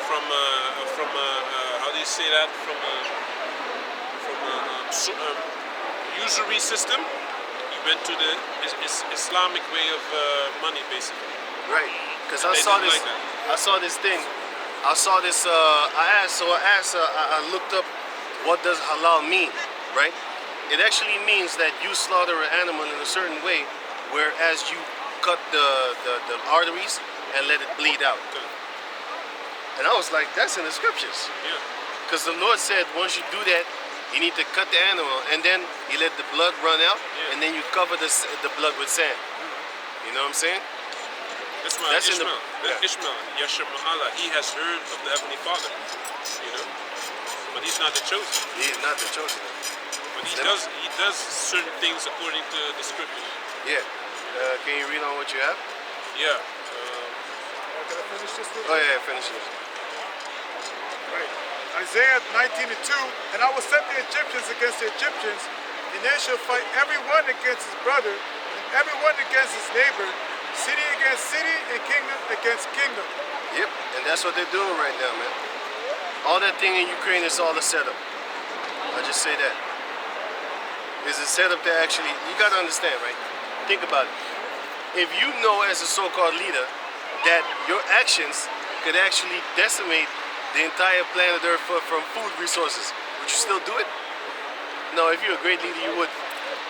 from how do you say that? From usury system. He went to the Islamic way of money, basically. Right. Because And I they saw didn't this. like that. I saw this thing. I saw this. I looked up what does halal mean, right? It actually means that you slaughter an animal in a certain way, whereas you cut the arteries and let it bleed out. And I was like, that's in the scriptures. Yeah. Because the Lord said once you do that, you need to cut the animal and then you let the blood run out, Yeah. and then you cover the blood with sand. You know what I'm saying? That's why That's in Ishmael, the- yeah. Ishmael, Yasher Mahala, he has heard of the Heavenly Father. You know? but he's not the chosen. He is not the chosen one. But he does certain things according to the scriptures. Yeah. Can you read on what you have? Yeah. Can I finish this real Oh quick? yeah, finish it. Right. Isaiah 19:2, and I will set the Egyptians against the Egyptians, and they shall fight every one against his brother, and every one against his neighbor, city against city, and kingdom against kingdom. Yep, and that's what they're doing right now, man. All that thing in Ukraine is all a setup. I just say that. It's a setup to actually, you gotta understand, right? Think about it. If you know as a so-called leader that your actions could actually decimate the entire planet Earth from food resources, would you still do it? No, if you're a great leader, you would.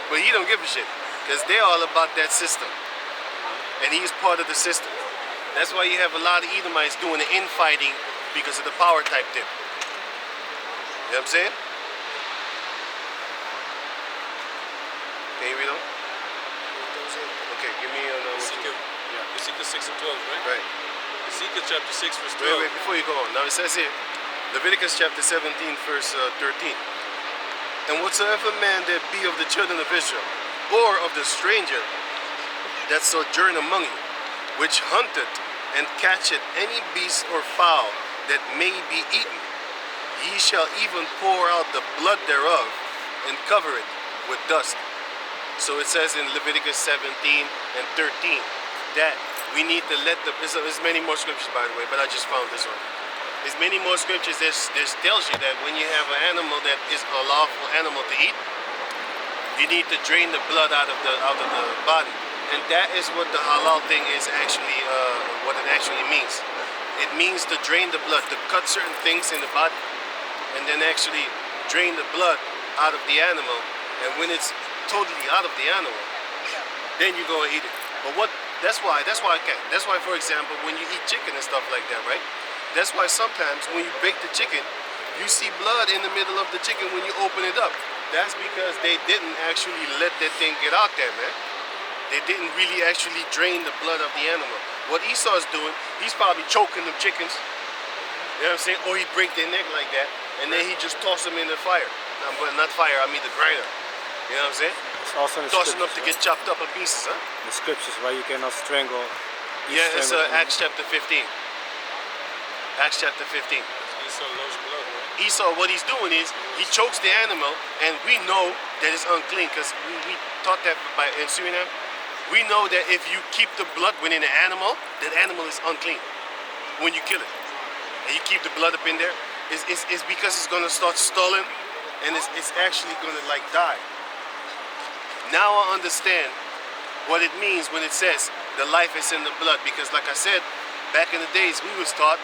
But he don't give a shit, because they're all about that system. And he's part of the system. That's why you have a lot of Edomites doing the infighting because of the power type tip. You know what I'm saying? Can you read on? Okay, give me Ezekiel. Ezekiel 6 and 12, right? Right. Ezekiel chapter 6, verse 12. Wait, before you go on. Now it says here, Leviticus chapter 17, verse 13. And whatsoever man there be of the children of Israel, or of the stranger that sojourn among you, which hunteth and catcheth any beast or fowl that may be eaten, ye shall even pour out the blood thereof, and cover it with dust. So it says in Leviticus 17 and 13 that we need to let there's many more scriptures, by the way, but I just found this one. There's many more scriptures that tells you that when you have an animal that is a lawful animal to eat, you need to drain the blood out of the body. And that is what the halal thing is actually, what it actually means. It means to drain the blood, to cut certain things in the body, and then actually drain the blood out of the animal. And when it's totally out of the animal, then you go and eat it. But that's why, for example, when you eat chicken and stuff like that, right? That's why sometimes when you bake the chicken, you see blood in the middle of the chicken when you open it up. That's because they didn't actually let that thing get out there, man. They didn't really actually drain the blood of the animal. What Esau's doing, he's probably choking them chickens. You know what I'm saying? Or he break their neck like that, and then he just toss them in the fire. But not fire, I mean the grinder. You know what I'm saying? It's also in the Toss them up to scriptures, get chopped up in pieces, huh? the scriptures why you cannot strangle. Yeah, it's strangle them. Acts chapter 15. Acts chapter 15. Esau loves blood, right? Esau, what he's doing is he chokes the animal, and we know that it's unclean because we taught that in Suriname. We know that if you keep the blood within an animal, that animal is unclean when you kill it. And you keep the blood up in there, it's because it's going to start stalling, and it's actually going to like die. Now I understand what it means when it says the life is in the blood, because like I said, back in the days we was taught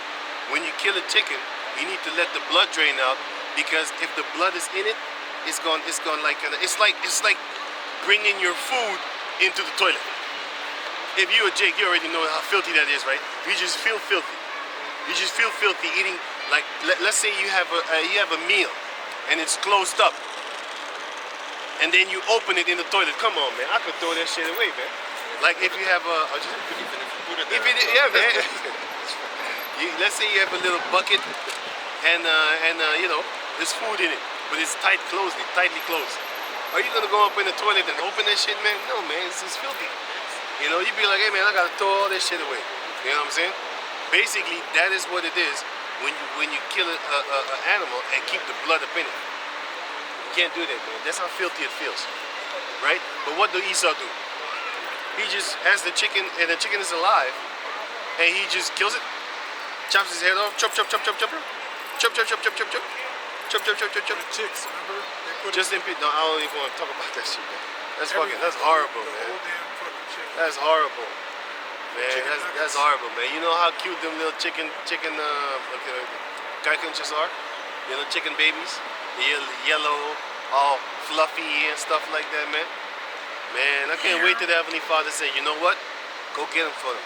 when you kill a chicken, you need to let the blood drain out, because if the blood is in it, it's like bringing your food into the toilet. If you're a Jake, you already know how filthy that is, right? You just feel filthy. You just feel filthy eating. Like let's say you have a meal and it's closed up, and then you open it in the toilet. Come on, man, I could throw that shit away, man. Like if you have let's say you have a little bucket and you know there's food in it, but it's tightly closed. Are you gonna go up in the toilet and open that shit, man? No, man, it's just filthy. You know, you'd be like, hey man, I gotta throw all this shit away. You know what I'm saying? Basically, that is what it is when you kill an animal and keep the blood up in it. You can't do that, man. That's how filthy it feels, right? But what do Esau do? He just has the chicken, and the chicken is alive, and he just kills it, chops his head off, chop, chop, chop, chop, chop, chop, chop, chop, chop, chop, chop, chop, chop, chop, chop, chop, chop. Chicks, remember? They put Just in no, I don't even want to talk about that shit, man. That's horrible, the man. whole damn fucking chicken. That's horrible, man. Chicken That's nuggets. horrible, man. You know how cute them little chicken kaikunchas are? You know, chicken babies, yellow, all fluffy and stuff like that, man. Man, I can't wait till the Heavenly Father say, you know what? Go get them for them.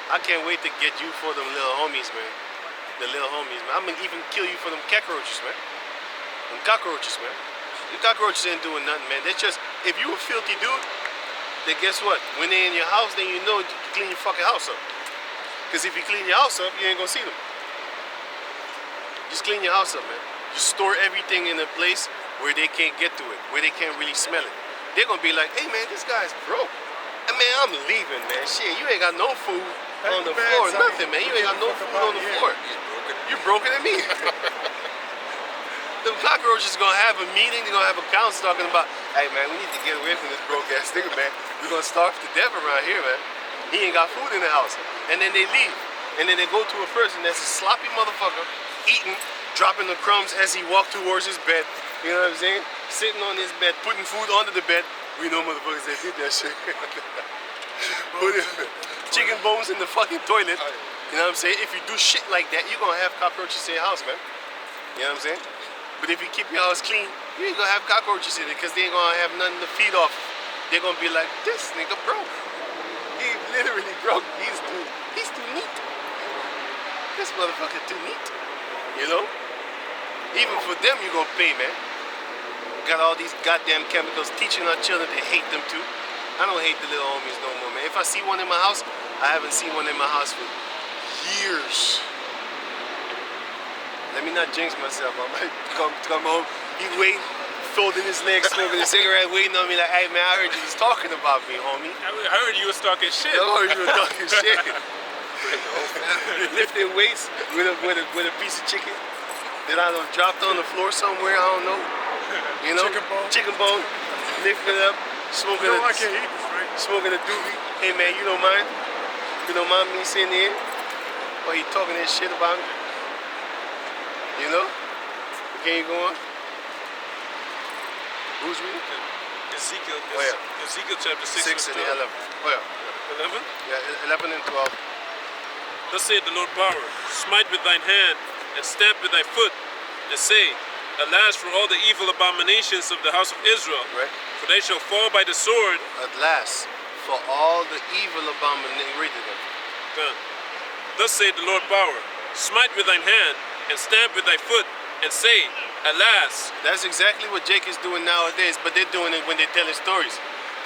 I can't wait to get you for them little homies, man. The little homies, man. I'm gonna even kill you for them cockroaches, man. Them cockroaches, man. The cockroaches ain't doing nothing, man. They're just, if you a filthy dude, then guess what? When they're in your house, then you know to clean your fucking house up. Because if you clean your house up, you ain't gonna see them. Just clean your house up, man. you store everything in a place where they can't get to it, where they can't really smell it. They're gonna be like, hey man, this guy's broke. And man, I'm leaving, man. Shit, you ain't got no food on the floor, nothing, man. You ain't got no food on the floor. You're broken than me. The cockroaches gonna have a meeting, they're gonna have a council talking about, hey man, we need to get away from this broke ass nigga, man. We're gonna starve to death around here, man. He ain't got food in the house. And then they leave. And then they go to a person that's a sloppy motherfucker, eating, dropping the crumbs as he walked towards his bed. You know what I'm saying? Sitting on his bed, putting food under the bed. We know motherfuckers that did that shit. Chicken bones in the fucking toilet. You know what I'm saying? If you do shit like that, you're gonna have cockroaches in your house, man. You know what I'm saying? But if you keep your house clean, you ain't gonna have cockroaches in it because they ain't gonna have nothing to feed off. They're gonna be like, this nigga broke. He literally broke. He's too neat. This motherfucker too neat. You know? Even for them, you're gonna pay, man. Got all these goddamn chemicals teaching our children to hate them too. I don't hate the little homies no more, man. If I see one in my house, I haven't seen one in my house for years. Let me not jinx myself. I might come home, he waiting, folding his legs, smoking a cigarette, waiting on me like, hey man, I heard you was talking about me, homie. I heard you was talking shit. I heard you was talking shit. Lifting weights with a piece of chicken that I done dropped on the floor somewhere, I don't know. You know? Chicken bone. Lifting it up, smoking I can't eat this, right? smoking a doobie. Hey man, you don't mind? You don't mind me sitting here while you talking that shit about me? You know? Okay, you go on. Who's reading? Ezekiel, Oh, yeah. Ezekiel chapter 6, 6 and 11. Oh yeah. 11? Yeah, 11 and 12. Thus saith the Lord power, smite with thine hand, and stamp with thy foot, and say, alas for all the evil abominations of the house of Israel, Right. for they shall fall by the sword. At last, for all the evil abominations. Read it again. Done. Thus saith the Lord power, smite with thine hand, and stamp with thy foot, and say, alas. That's exactly what Jake is doing nowadays, but they're doing it when they're telling stories.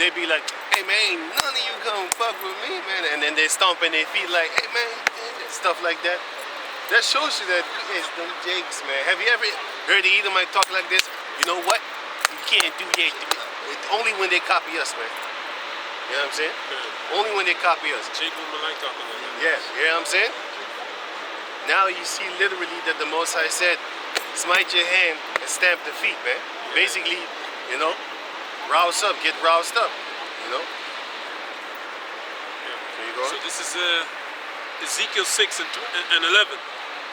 They be like, hey man, ain't none of you gonna fuck with me, man. And then they stomping their feet like, hey man, stuff like that. That shows you that it's them Jakes, man. Have you ever heard the Edomite talk like this? You know what? You can't do that. It's only when they copy us, man. You know what I'm saying? Only when they copy us. Jake women like talking like that. Yeah, you know what I'm saying? Now you see literally that the Most High said, smite your hand and stamp the feet, man. Basically, you know, rouse up, get roused up, you know? There you go. So this is Ezekiel 6 and 11.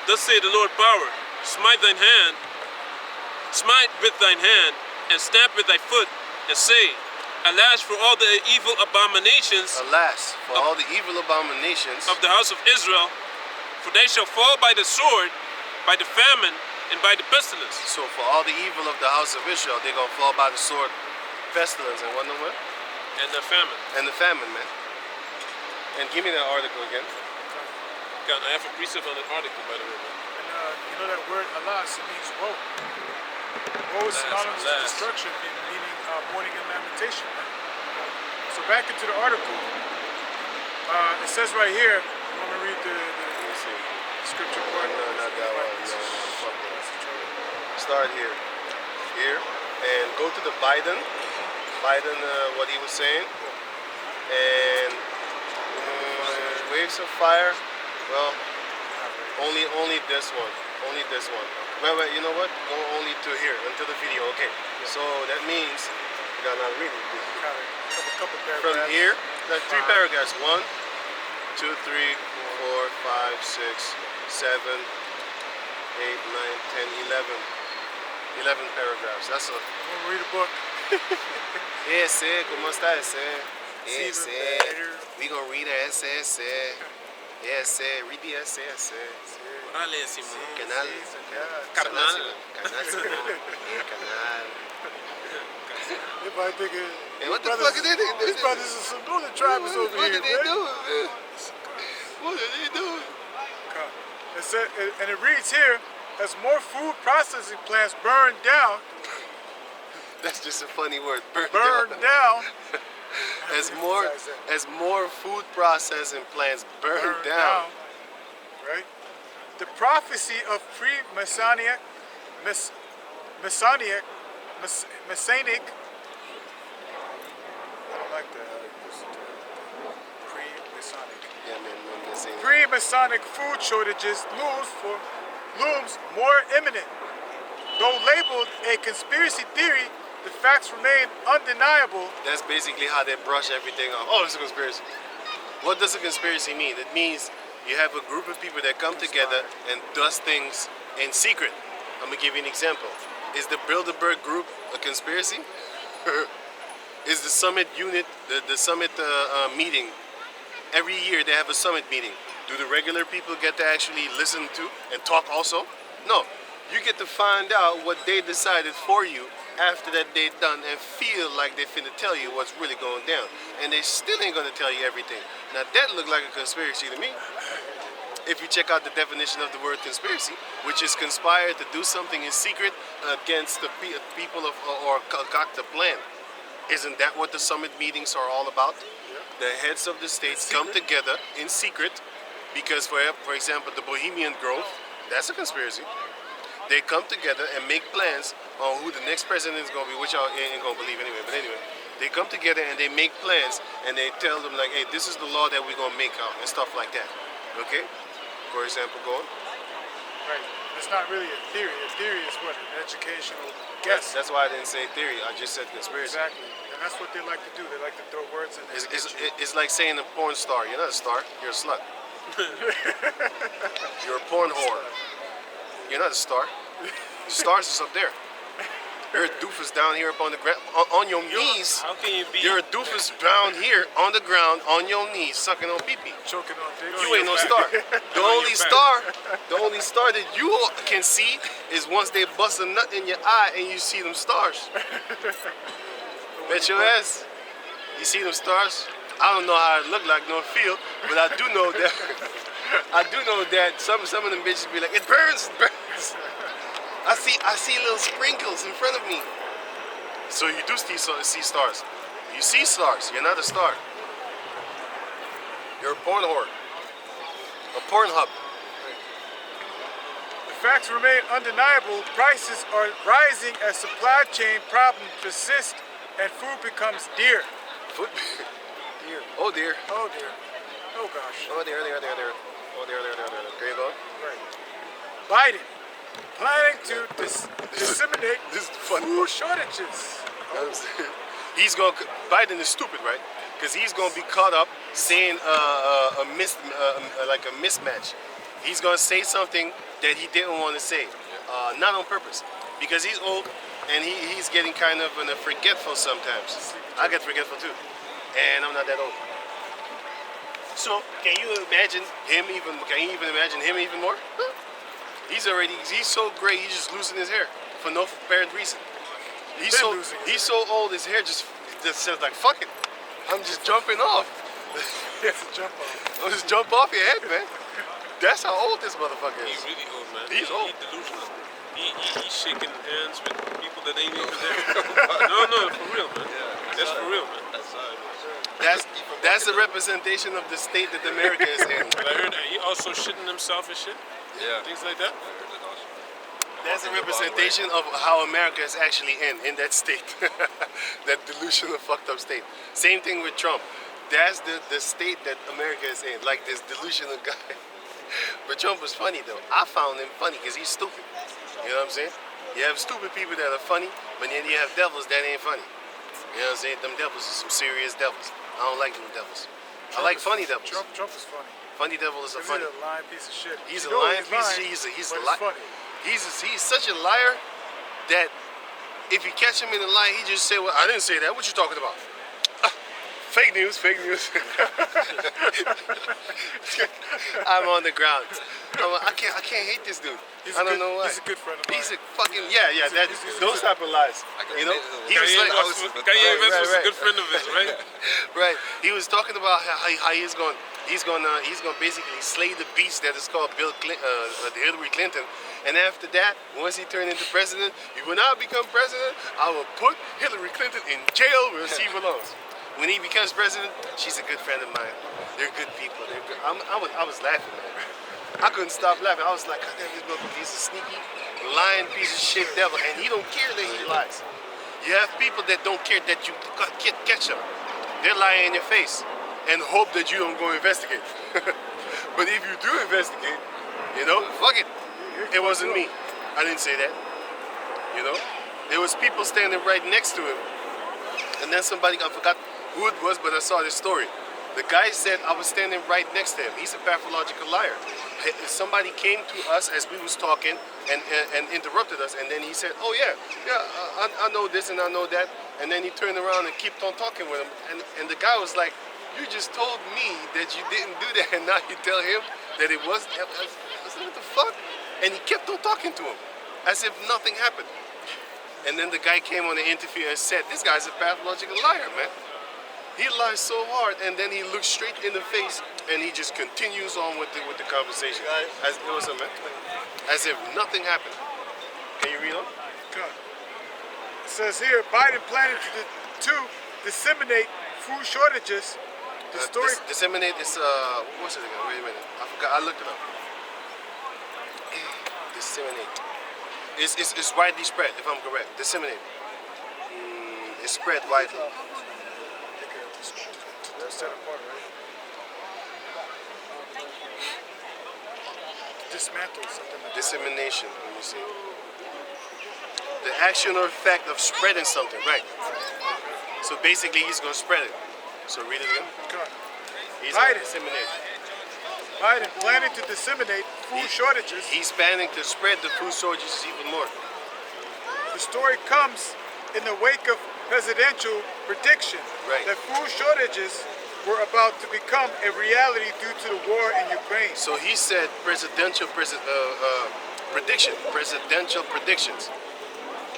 Thus saith the Lord power, smite thine hand, smite with thine hand, and stamp with thy foot, and say, alas for all the evil abominations Alas, for all the evil abominations of the house of Israel, for they shall fall by the sword, by the famine, and by the pestilence. So for all the evil of the house of Israel, they're gonna fall by the sword, pestilence, and what no what? And the famine. And the famine, man. And give me that article again. God, I have a precept on that article, by the way. Man. And you know that word alas, it means woe. Woe is synonymous with destruction, meaning mourning and lamentation. Right? So back into the article, it says right here, you want me to read the scripture part? No, not that one. No, fuck that. Start here. Here. And go to the Biden. Biden, what he was saying. And waves of fire. Well, only this one. Only this one. Wait, you know what? Go only to here, until the video. Okay. So that means, you gotta not read it. Couple paragraphs. From here, that's 3 paragraphs. 1, 2, 3, 4, 5, 6, 7, 8, 9, 10, 11. 11 paragraphs. That's a... I'm gonna read a book. Esse, como está esse? Esse. Better. We gonna read a esse. Esse, read the esse. Orale, Simón. Canal. Carnal. Canal, Simón. Canal. Everybody thinking, Hey, what the fuck are they doing? these brothers are some Lula tribers over What here, are they man. doing, man? What are they doing? It said, and it reads here, as more food processing plants burn down, That's just a funny word. Burn down. As more food processing plants burn down. Right? The prophecy of pre-Messianic Messianic. I don't like that. Pre-Masonic. Yeah, man, I'm saying. Pre-Masonic food shortages looms more imminent. Though labeled a conspiracy theory, the facts remain undeniable. That's basically how they brush everything off. Oh, it's a conspiracy. What does a conspiracy mean? It means you have a group of people that come together and does things in secret. I'm gonna give you an example. Is the Bilderberg group a conspiracy? Is the summit unit, the summit meeting, every year they have a summit meeting. Do the regular people get to actually listen to and talk also? No. You get to find out what they decided for you after that they done and feel like they finna tell you what's really going down. And they still ain't gonna tell you everything. Now that looked like a conspiracy to me. If you check out the definition of the word conspiracy, which is conspire to do something in secret against the people of, or concoct a plan. Isn't that what the summit meetings are all about? The heads of the states come together in secret because, for example, the Bohemian Grove, that's a conspiracy. They come together and make plans on who the next president is going to be, which y'all ain't going to believe anyway. But anyway, they come together and they make plans and they tell them like, hey, this is the law that we're going to make out and stuff like that. Okay? For example, go on. Right. It's not really a theory. A theory is what? An educational guess. That's why I didn't say theory. I just said conspiracy. Exactly. And that's what they like to do. They like to throw words in there. It's like saying a porn star. You're not a star. You're a slut. You're a porn whore. You're not a star. Stars is up there. You're a doofus down here up on the ground, on your knees. How can you be? You're a doofus down here on the ground, on your knees, sucking on pee-pee. Choking on dick. You ain't no star. The only star that you can see is once they bust a nut in your eye and you see them stars. Bet your ass. You see them stars? I don't know how it look like, no feel, but I do know that some of them bitches be like, it burns, it burns. I see little sprinkles in front of me. So you do see stars. You see stars. You're not a star. You're a porn whore. A porn hub. The facts remain undeniable. Prices are rising as supply chain problems persist and food becomes dear. Food. Dear. Oh dear. Oh dear. Oh gosh. Oh dear. Oh dear. Okay, go on. Right. Biden planning to disseminate This is funny. food shortages. Biden is stupid, right? Because he's gonna be caught up saying like a mismatch. He's gonna say something that he didn't want to say, not on purpose, because he's old and he's getting kind of forgetful sometimes. I get forgetful too, and I'm not that old. So can you imagine him even? Can you even imagine him even more? He's so great. He's just losing his hair for no apparent reason. He's so old. His hair just says like, fuck it. I'm just jumping off. He has to jump off. I'll just jump off your head, man. That's how old this motherfucker is. He's really old, man. He's old. He's delusional. He's shaking hands with people that ain't even there. No, for real, man. That's for real, man. That's the representation of the state that America is in. But I heard that he also shitting himself and shit. Yeah. Things like that. That's a representation of how America is actually in that state. That delusional, fucked up state. Same thing with Trump. That's the state that America is in, like this delusional guy. But Trump was funny though. I found him funny because he's stupid. You know what I'm saying? You have stupid people that are funny, but then you have devils that ain't funny. You know what I'm saying? Them devils are some serious devils. I don't like them devils. I like funny devils. Trump is funny. Funny devils are funny. He's a lying piece of shit. He's a lying piece of shit. He's a liar. He's such a liar that if you catch him in a lie, he just say, well, I didn't say that. What you talking about? Fake news. I'm on the ground. I can't hate this dude. I don't know why. He's a good friend of mine. He's a fucking, yeah, those type of lies. You know? He was like, Kanye West was a good friend of his, right? Right. He was talking about how he's gonna basically slay the beast that is called Hillary Clinton. And after that, once he turned into president, when I become president, I will put Hillary Clinton in jail where she belongs. When he becomes president, she's a good friend of mine. They're good people. They're good. I was laughing, man. I couldn't stop laughing. I was like, God damn, this motherfucker is sneaky. lying piece of shit devil, and he don't care that he lies. You have people that don't care that you catch them. They lie in your face and hope that you don't go investigate. But if you do investigate, you know, fuck it. It wasn't me. I didn't say that. You know, there was people standing right next to him, and then somebody, I forgot who it was, but I saw this story. The guy said I was standing right next to him. He's a pathological liar. Somebody came to us as we was talking and interrupted us, and then he said, "Oh yeah, I know this and I know that," and then he turned around and kept on talking with him, and the guy was like, "You just told me that you didn't do that, and now you tell him that it was." I said, "What the fuck?" And he kept on talking to him as if nothing happened. And then the guy came on the interview and said, "This guy's a pathological liar, man. He lies so hard," and then he looks straight in the face and he just continues on with the conversation. As it was as if nothing happened. Can you read on? Good. It says here, Biden planning to disseminate food shortages. The story. Disseminate is what's it again? Wait a minute. I forgot. I looked it up. Disseminate. It's widely spread, if I'm correct. Disseminate. It's spread widely. Set apart, right? Dismantle something like that. Dissemination. Let me see. The action or effect of spreading something, right? So basically, he's gonna spread it. So read it again. Good. He's gonna Biden. disseminate. Biden planning to disseminate food shortages. He's planning to spread the food shortages even more. The story comes in the wake of presidential prediction that food shortages were about to become a reality due to the war in Ukraine. So he said presidential predictions.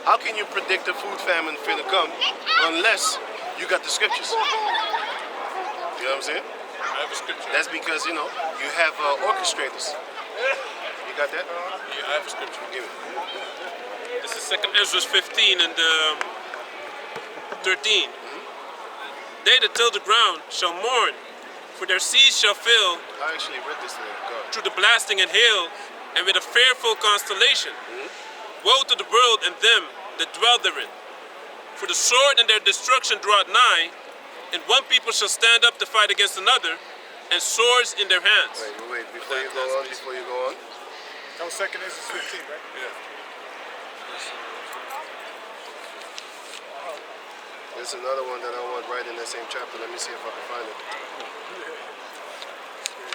How can you predict a food famine finna come unless you got the scriptures? You know what I'm saying? I have a scripture. That's because, you know, you have orchestrators. You got that? Yeah, I have a scripture. Give it. This is 2nd Ezra 15 and 13. They that till the ground shall mourn, for their seeds shall fill I actually read this today. Go ahead. through the blasting and hail, and with a fearful constellation. Woe to the world and them that dwell therein. For the sword and their destruction draweth nigh, and one people shall stand up to fight against another, and swords in their hands. Wait. Before you go on. That was 2nd Ezra 15, right? Yeah. There's another one that I want right in that same chapter. Let me see if I can find it.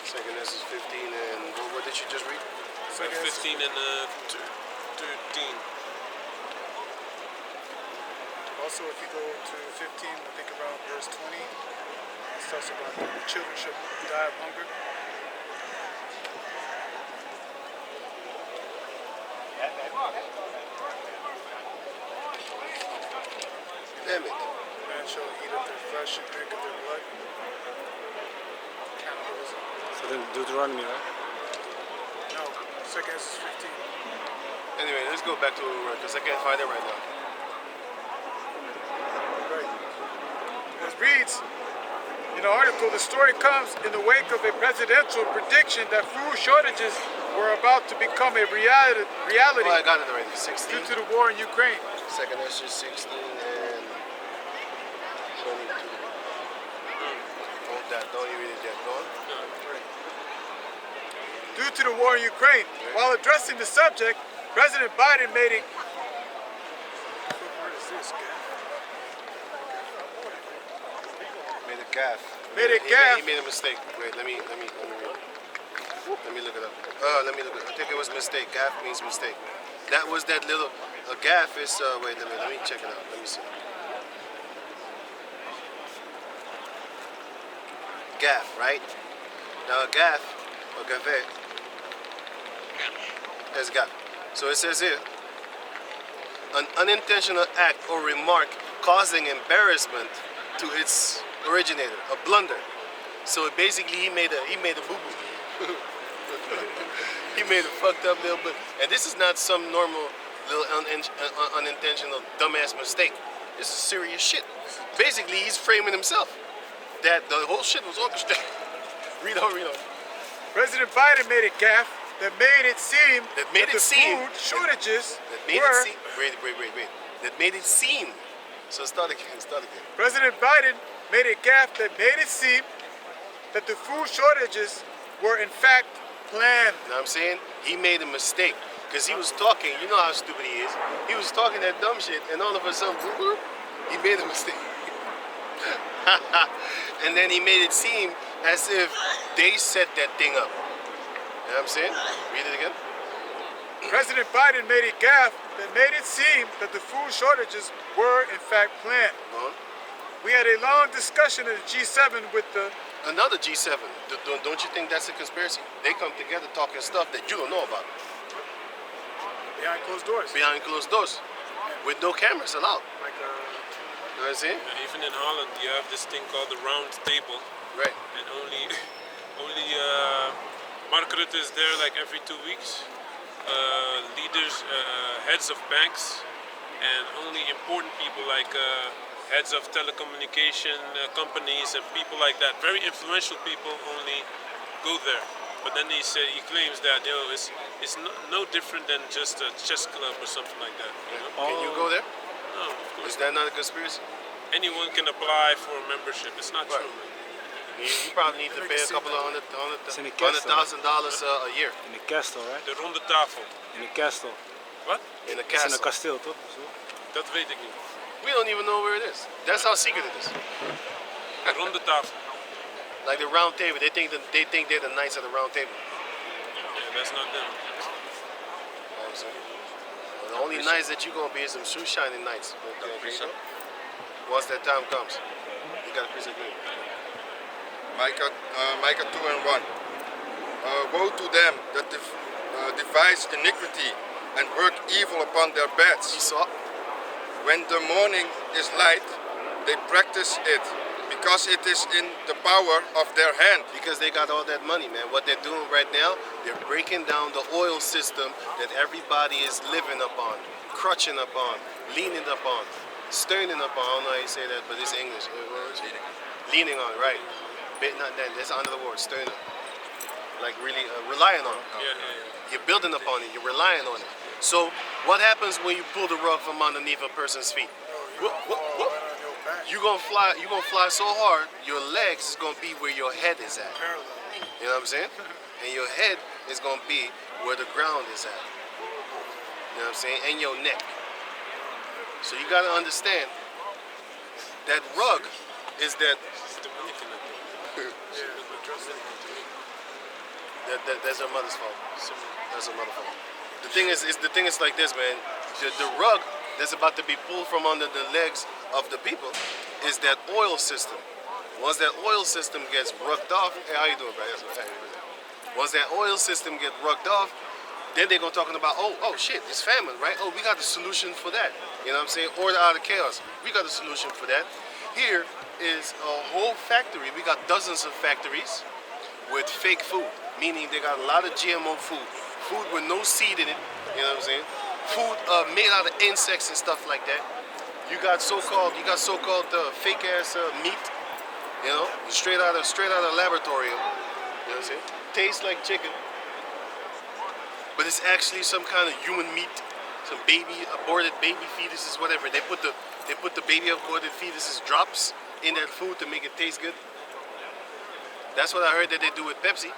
2nd Ezra 15 and what did you just read? 15 and 13. Also, if you go to 15, I think around verse 20, it talks about the children should die of hunger. Damn it. Man shall eat of their flesh and drink of their blood. Cannibalism. So then Deuteronomy, right? No, 2nd Ezra 15. Anyway, let's go back to where we were because I can't find it right now. Right. It reads in the article, the story comes in the wake of a presidential prediction that food shortages were about to become a reality Oh, I got it already. 16. due to the war in Ukraine. 2nd Ezra 16 and 22. Hold that. Don't you read it yet. Go on. Due to the war in Ukraine. While addressing the subject, President Biden made it. What is this, guy? Made a gaffe. Made a gaffe. He made a mistake. Wait, let me read it. Let me look it up. Let me look it up. I think it was mistake. Gaffe means mistake. That was that little. A gaffe is. Wait, let me check it out. Let me see. Gaffe, right? Now a gaffe, or gaffe, is gaffe. So it says here, an unintentional act or remark causing embarrassment to its originator, a blunder. So basically, he made a boo boo. He made a fucked up little bit, and this is not some normal little unintentional dumbass mistake. This is serious shit. Basically, he's framing himself that the whole shit was orchestrated. Read on. President Biden made a gaffe that made it seem That made it the seem- food shortages That made were. it seem. Wait. That made it seem. So start again. President Biden made a gaffe that made it seem that the food shortages were in fact planned. You know what I'm saying? He made a mistake because he was talking. You know how stupid he is. He was talking that dumb shit, and all of a sudden, whoop, whoop, he made a mistake. And then he made it seem as if they set that thing up. You know what I'm saying? Read it again. President Biden made a gaffe that made it seem that the food shortages were in fact planned. Go on. We had a long discussion at the G7 with the Another G7. Don't you think that's a conspiracy? They come together talking stuff that you don't know about behind closed doors. behind closed doors with no cameras allowed. Like You know what I'm saying? And even in Holland, you have this thing called the round table, Right. and only Mark Rutte is there like every 2 weeks. Leaders, heads of banks, and only important people like heads of telecommunication companies and people like that. Very influential people only go there. But then he claims that it's no different than just a chess club or something like that. You know? Can you go there? No, of course. Is that not a conspiracy? Anyone can apply for a membership. It's not Right. true. Man. You probably need to pay a couple of It's in the castle. $100,000 a year In de castle, right? De ronde tafel. In de castle. Wat? in a Het is in castle. een kasteel, toch? Zo. Dat weet ik niet. We don't even know where it is. That's how secret it is. De ronde tafel. Like the round table, they think they're the knights of the round table. Yeah, that's not them. You know what I'm saying? The only knights that you're gonna be is them shoe shining knights. Once that time comes, you got a piece of green. Micah 2 and 1. Woe to them that devise iniquity and work evil upon their beds. Esau, When the morning is light, they practice it, because it is in the power of their hand. because they got all that money, man. What they're doing right now, they're breaking down the oil system that everybody is living upon, crutching upon, leaning upon, sterning upon. I don't know how you say that, but it's English. What is it? Leaning on, right? Not that. That's under the word, sterning. Like really relying on it. Yeah. You're building upon it. You're relying on it. So what happens when you pull the rug from underneath a person's feet? You're gonna fly. You're gonna fly so hard, your legs is gonna be where your head is at. You know what I'm saying? And your head is gonna be where the ground is at. You know what I'm saying? And your neck. So you gotta understand that rug is that. That's her mother's fault. That's her mother's fault. The thing is like this, man. The rug that's about to be pulled from under the legs of the people is that oil system. Once that oil system gets rugged off, hey, how you doing, bro? Once that oil system gets rugged off, then they're gonna talking about, oh shit, it's famine, right? Oh, we got the solution for that. You know what I'm saying? Order out of chaos. We got the solution for that. Here is a whole factory. We got dozens of factories with fake food, meaning they got a lot of GMO food, food with no seed in it. You know what I'm saying? Food made out of insects and stuff like that. You got so-called fake ass meat, you know, straight out of laboratorium. You know what I'm saying? Tastes like chicken, but it's actually some kind of human meat, some aborted baby fetuses, whatever. They put the baby aborted fetuses drops in that food to make it taste good. That's what I heard that they do with Pepsi.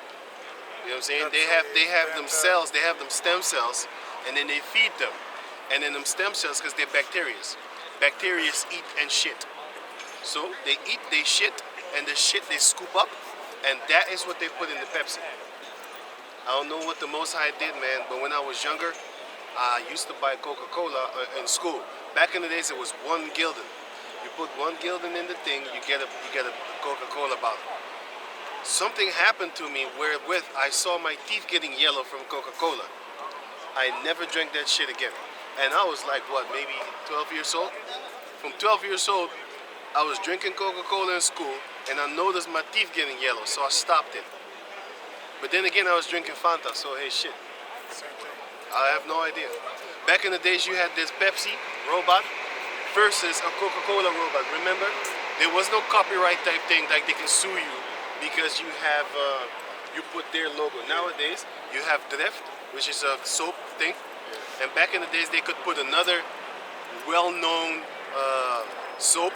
You know what I'm saying? They have them cells, they have them stem cells, and then they feed them. And then them stem cells, because they're bacteria. Bacteria eat and shit. So they eat, they shit, and the shit they scoop up, and that is what they put in the Pepsi. I don't know what the Most High did, man, but when I was younger, I used to buy Coca-Cola in school. Back in the days, it was 1 gulden. You put 1 gulden in the thing, you get a Coca-Cola bottle. Something happened to me wherewith I saw my teeth getting yellow from Coca-Cola. I never drank that shit again. And I was like, what, maybe 12 years old? From 12 years old, I was drinking Coca-Cola in school, and I noticed my teeth getting yellow, so I stopped it. But then again, I was drinking Fanta, so hey, shit. I have no idea. Back in the days, you had this Pepsi robot versus a Coca-Cola robot. Remember? There was no copyright type thing, like they can sue you because you have you put their logo. Nowadays, you have Dreft, which is a soap thing. And back in the days, they could put another well-known soap,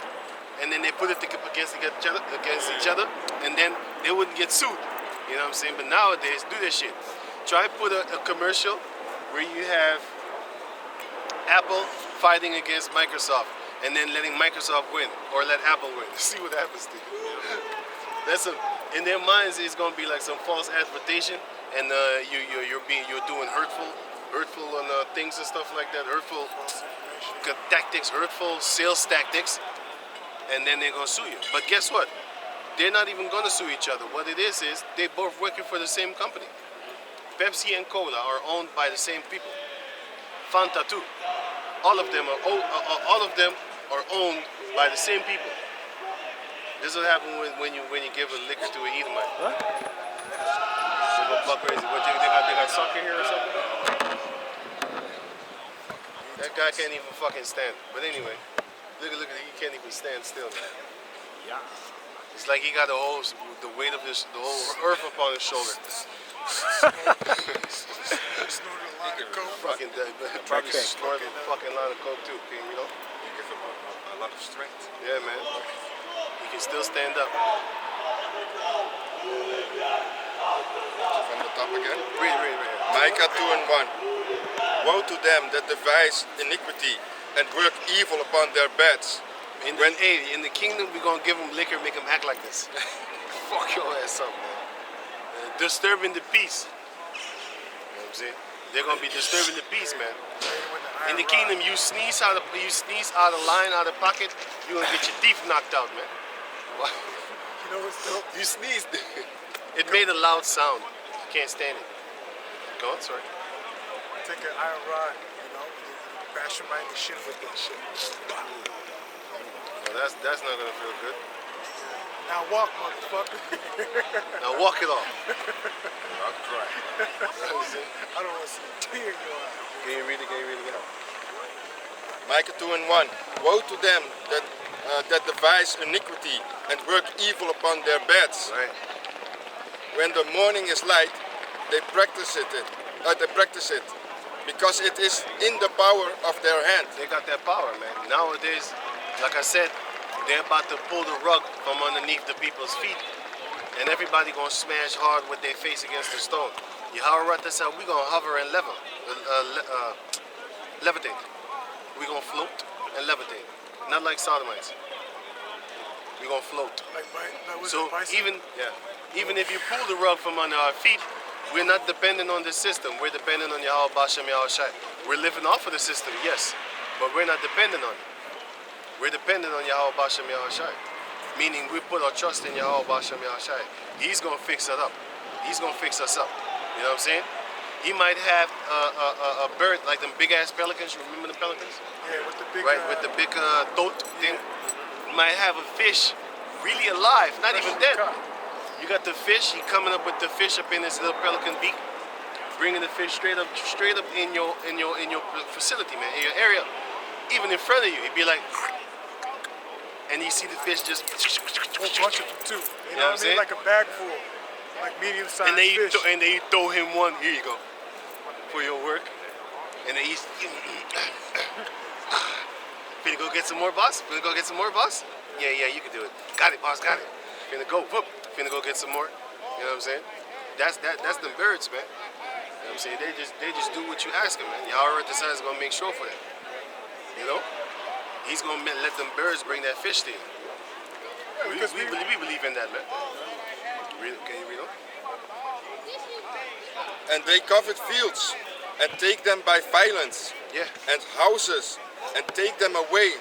and then they put it against each other, and then they wouldn't get sued. You know what I'm saying? But nowadays, do this shit. Try put a commercial where you have Apple fighting against Microsoft, and then letting Microsoft win, or let Apple win. See what happens to you. That's in their minds, it's gonna be like some false advertising, and you're doing hurtful things and stuff like that, hurtful tactics, hurtful sales tactics, and then they're gonna sue you. But guess what? They're not even gonna sue each other. What it is they both working for the same company. Pepsi and Cola are owned by the same people. Fanta too. All of them are owned by the same people. This is what happens when you give a liquor to an Edomite. What? They go buck crazy. What, they got soccer here or something? That guy can't even fucking stand. But anyway, look at he can't even stand still, man. Yeah. It's like he got the weight of the whole earth upon his shoulder. Fucking dead, probably snorted a fucking line of coke too, you know? You give him a lot of strength. Yeah, man. He can still stand up. From the top again. Read. Micah 2:1. Woe to them that devise iniquity and work evil upon their beds. In the kingdom, we're gonna give them liquor, make them act like this. Fuck your ass up, man. Disturbing the peace. You know what I'm saying? They're gonna be disturbing the peace, man. In the kingdom, you sneeze out of line, out of pocket, you're gonna get your teeth knocked out, man. What? You know what's dope? You sneezed. It made a loud sound. You can't stand it. Go on, sorry. Take an iron rod, you know, and you bash him right in the shin with that shit. Well, that's not gonna feel good. Now walk, motherfucker. Now walk it off. Not cry. I don't want to see a tear in your eye. Can you read it again? Micah 2:1. Woe to them that devise iniquity and work evil upon their beds. Right. When the morning is light, they practice it, because it is in the power of their hand. They got that power, man. Nowadays, like I said, they're about to pull the rug from underneath the people's feet, and everybody gonna smash hard with their face against the stone. Yahweh said, we gonna hover and levitate. We gonna float and levitate, not like sodomites. We gonna float. So even if you pull the rug from under our feet, we're not dependent on the system. We're dependent on Yahweh Bashem Yahweh Shai. We're living off of the system, yes, but we're not dependent on it. We're dependent on Yahweh Bashem Yahweh Shai, meaning we put our trust in Yahweh Bashem Yahweh Shai. He's gonna fix it up. He's gonna fix us up. You know what I'm saying? He might have a bird like them big ass pelicans. You remember the pelicans? Yeah, with the big With the big throat thing. He might have a fish really alive, not even dead. You got the fish. He coming up with the fish up in his little pelican beak, bringing the fish straight up in your facility, man, in your area, even in front of you. He'd be like, and you see the fish just. whole bunch of them too. You know what I mean? Like a bag full, like medium-sized fish. And then you throw him one. Here you go, for your work. And then he's. Finna go get some more, boss? Finna go get some more, boss? Yeah, you can do it. Got it, boss. Got it. Finna go. Whoop. Finna go get some more. You know what I'm saying? That's them birds, man. You know what I'm saying? They just do what you ask them, man. Yahweh decides gonna make sure for that. You know? He's gonna let them birds bring that fish to you. We believe in that, man. Can you read on? And they covet fields and take them by violence, Yeah. and houses and take them away.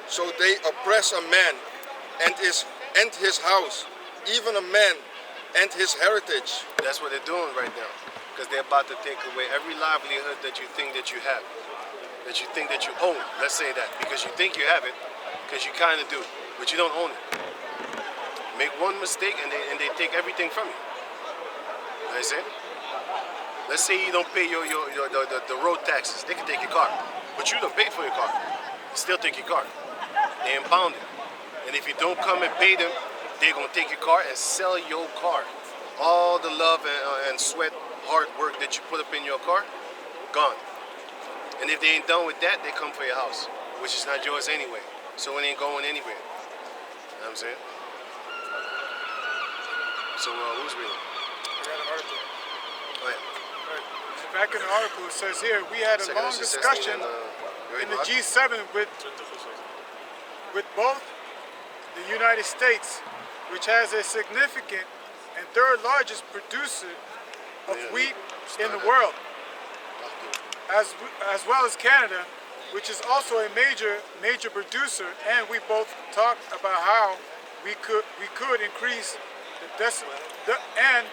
So they oppress a man and his house, even a man and his heritage. That's what they're doing right now. Because they're about to take away every livelihood that you think that you have. That you think that you own. Let's say that. Because you think you have it. Because you kind of do. But you don't own it. Make one mistake and they take everything from you. You know what I'm saying? Let's say you don't pay the road taxes. They can take your car. But you don't pay for your car. They still take your car. They impound it. And if you don't come and pay them, they're going to take your car and sell your car. All the love and sweat, hard work that you put up in your car, gone. And if they ain't done with that, they come for your house, which is not yours anyway. So it ain't going anywhere. You know what I'm saying? So who's reading? I got an article. Oh, yeah. Right. So back in the article, it says here, we had a Second long Esdras 16 discussion and, in the G7 with both the United States, which has a significant and third largest producer of wheat in the world, as well as Canada, which is also a major producer. And we both talked about how we could increase and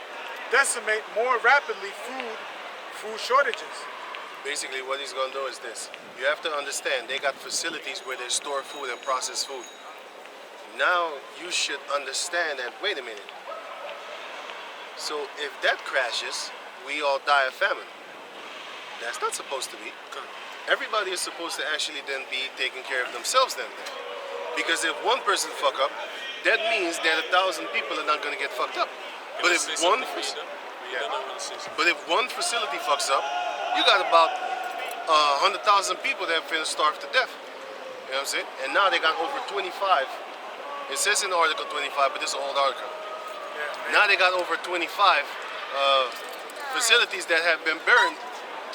decimate more rapidly food shortages. Basically, what he's going to do is this. You have to understand, they got facilities where they store food and process food. Now, you should understand that, wait a minute. So, if that crashes, we all die of famine. That's not supposed to be. Everybody is supposed to actually then be taking care of themselves then. Because if one person fuck up, that means that 1,000 people are not going to get fucked up. But if one facility fucks up, you got about 100,000 people that have been starved to death. You know what I'm saying? And now they got over 25. It says in Article 25, but this is an old article. Yeah. Now they got over 25 facilities that have been burned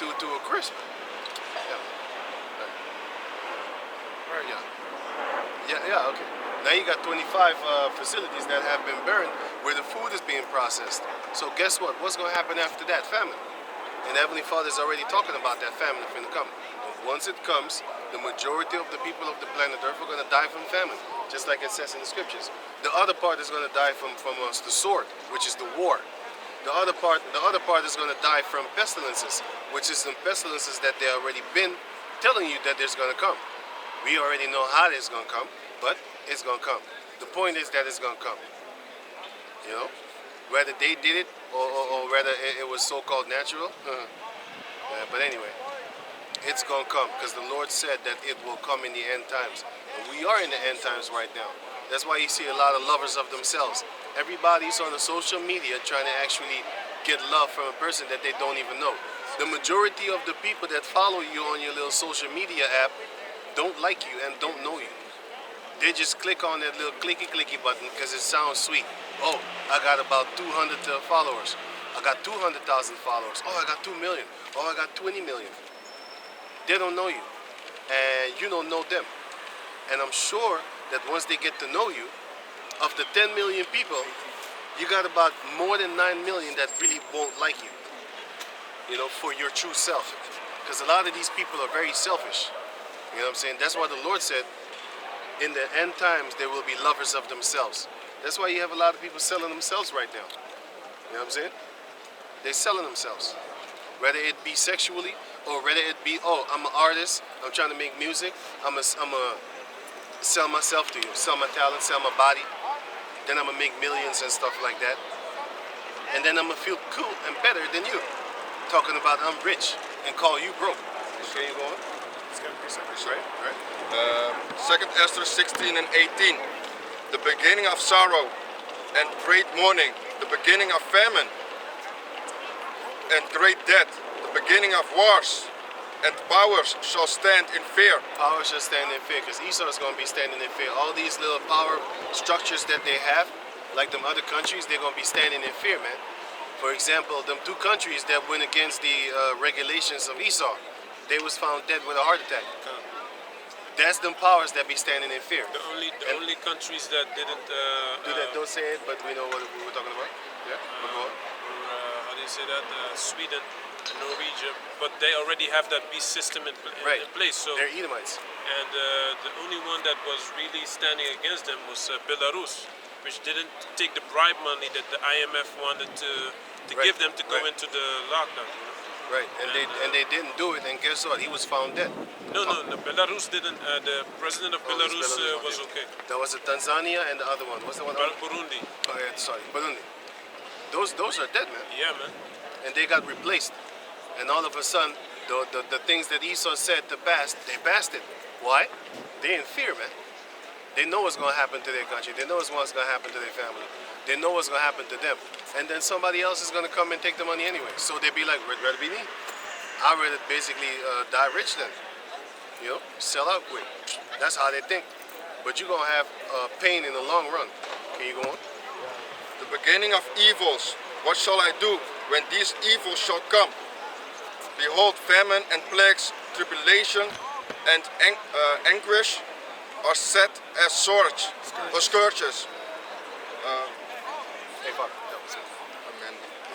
to a crisp. Yeah. Right. Yeah, okay. Now you got 25 facilities that have been burned where the food is being processed. So guess what? What's going to happen after that? Famine. And Heavenly Father is already talking about that famine that's going to come. And once it comes, the majority of the people of the planet Earth are going to die from famine, just like it says in the scriptures. The other part is going to die from us, the sword, which is the war. The other part is going to die from pestilences, which is the pestilences that they already been telling you that there's going to come. We already know how it's going to come, but it's going to come. The point is that it's going to come. You know? Whether they did it or whether it was so-called natural. But anyway, it's going to come because the Lord said that it will come in the end times. And we are in the end times right now. That's why you see a lot of lovers of themselves. Everybody's on the social media trying to actually get love from a person that they don't even know. The majority of the people that follow you on your little social media app don't like you and don't know you. They just click on that little clicky button because it sounds sweet. Oh, I got about 200 followers. I got 200,000 followers. Oh, I got 2 million. Oh, I got 20 million. They don't know you. And you don't know them. And I'm sure that once they get to know you, of the 10 million people, you got about more than 9 million that really won't like you. You know, for your true self. Because a lot of these people are very selfish. You know what I'm saying? That's why the Lord said, in the end times, there will be lovers of themselves. That's why you have a lot of people selling themselves right now. You know what I'm saying? They're selling themselves. Whether it be sexually, or whether it be, oh, I'm an artist, I'm trying to make music, I'm a sell myself to you, sell my talent, sell my body. Then I'm going to make millions and stuff like that. And then I'm going to feel cool and better than you. Talking about I'm rich and call you broke. Okay, you go on? Right. 2 Esther 16 and 18. The beginning of sorrow and great mourning, the beginning of famine and great death, the beginning of wars, and powers shall stand in fear. Power shall stand in fear, because Esau is going to be standing in fear. All these little power structures that they have, like them other countries, they're going to be standing in fear, man. For example, them two countries that went against the regulations of Esau, they was found dead with a heart attack. That's them powers that be standing in fear. The only countries that didn't don't say it, but we know what we were talking about. Yeah, how do you say that? Sweden and Norwegian, but they already have that beast system in place. So they're Edomites. And the only one that was really standing against them was Belarus, which didn't take the bribe money that the IMF wanted to give them to go into the lockdown. You know? Right, and they didn't do it, and guess what? He was found dead. No, Belarus didn't. The president of Belarus was okay. That was Tanzania and the other one. What's the one? Burundi. Oh, yeah, sorry, Burundi. Those are dead, man. Yeah, man. And they got replaced. And all of a sudden, the things that Esau said to pass, they passed it. Why? They in fear, man. They know what's going to happen to their country. They know what's going to happen to their family. They know what's going to happen to them. And then somebody else is going to come and take the money anyway. So they'd be like, rather be me. I'd rather basically die rich then. You know, sell out quick. That's how they think. But you're going to have pain in the long run. Can you go on? The beginning of evils. What shall I do when these evils shall come? Behold, famine and plagues, tribulation and anguish are set as swords or scourges. Hey, Father, that was it.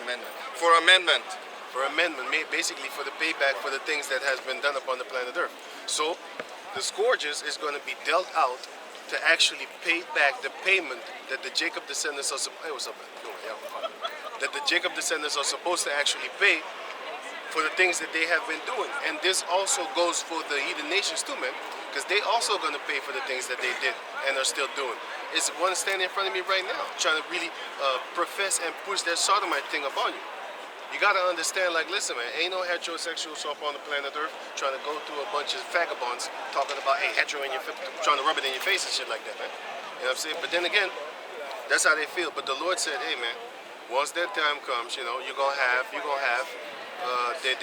Amendment. For amendment. For amendment, basically for the payback for the things that has been done upon the planet Earth. So the scourges is going to be dealt out to actually pay back the payment that the Jacob descendants are supposed. Hey, what's up, man? That the Jacob descendants are supposed to actually pay for the things that they have been doing. And this also goes for the heathen nations too, man, because they also going to pay for the things that they did and are still doing. It's one standing in front of me right now, trying to really profess and push that sodomite thing upon you. You got to understand, like, listen, man, ain't no heterosexuals up on the planet Earth trying to go through a bunch of vagabonds talking about, hey, hetero in your trying to rub it in your face and shit like that, man. You know what I'm saying? But then again, that's how they feel. But the Lord said, hey, man, once that time comes, you know, you're going to have, they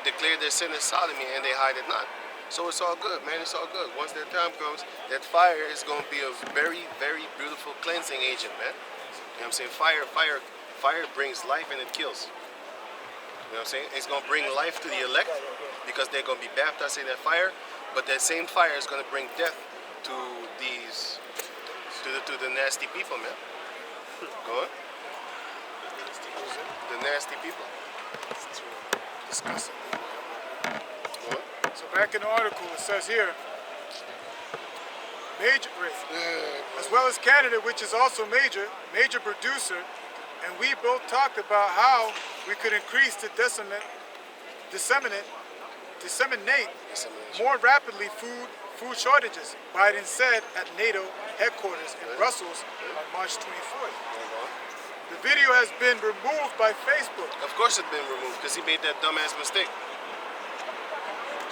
declare their sin as sodomy and they hide it not. So it's all good, man. It's all good. Once that time comes, that fire is going to be a very, very beautiful cleansing agent, man. You know what I'm saying? Fire brings life and it kills. You know what I'm saying? It's going to bring life to the elect because they're going to be baptized in that fire. But that same fire is going to bring death to these, to the nasty people, man. Go on. The nasty people. Disgusting. So back in the article, it says here, major, as well as Canada, which is also major producer, and we both talked about how we could increase the disseminate more rapidly food shortages. Biden said at NATO headquarters in Brussels on March 24th. The video has been removed by Facebook. Of course it's been removed because he made that dumbass mistake.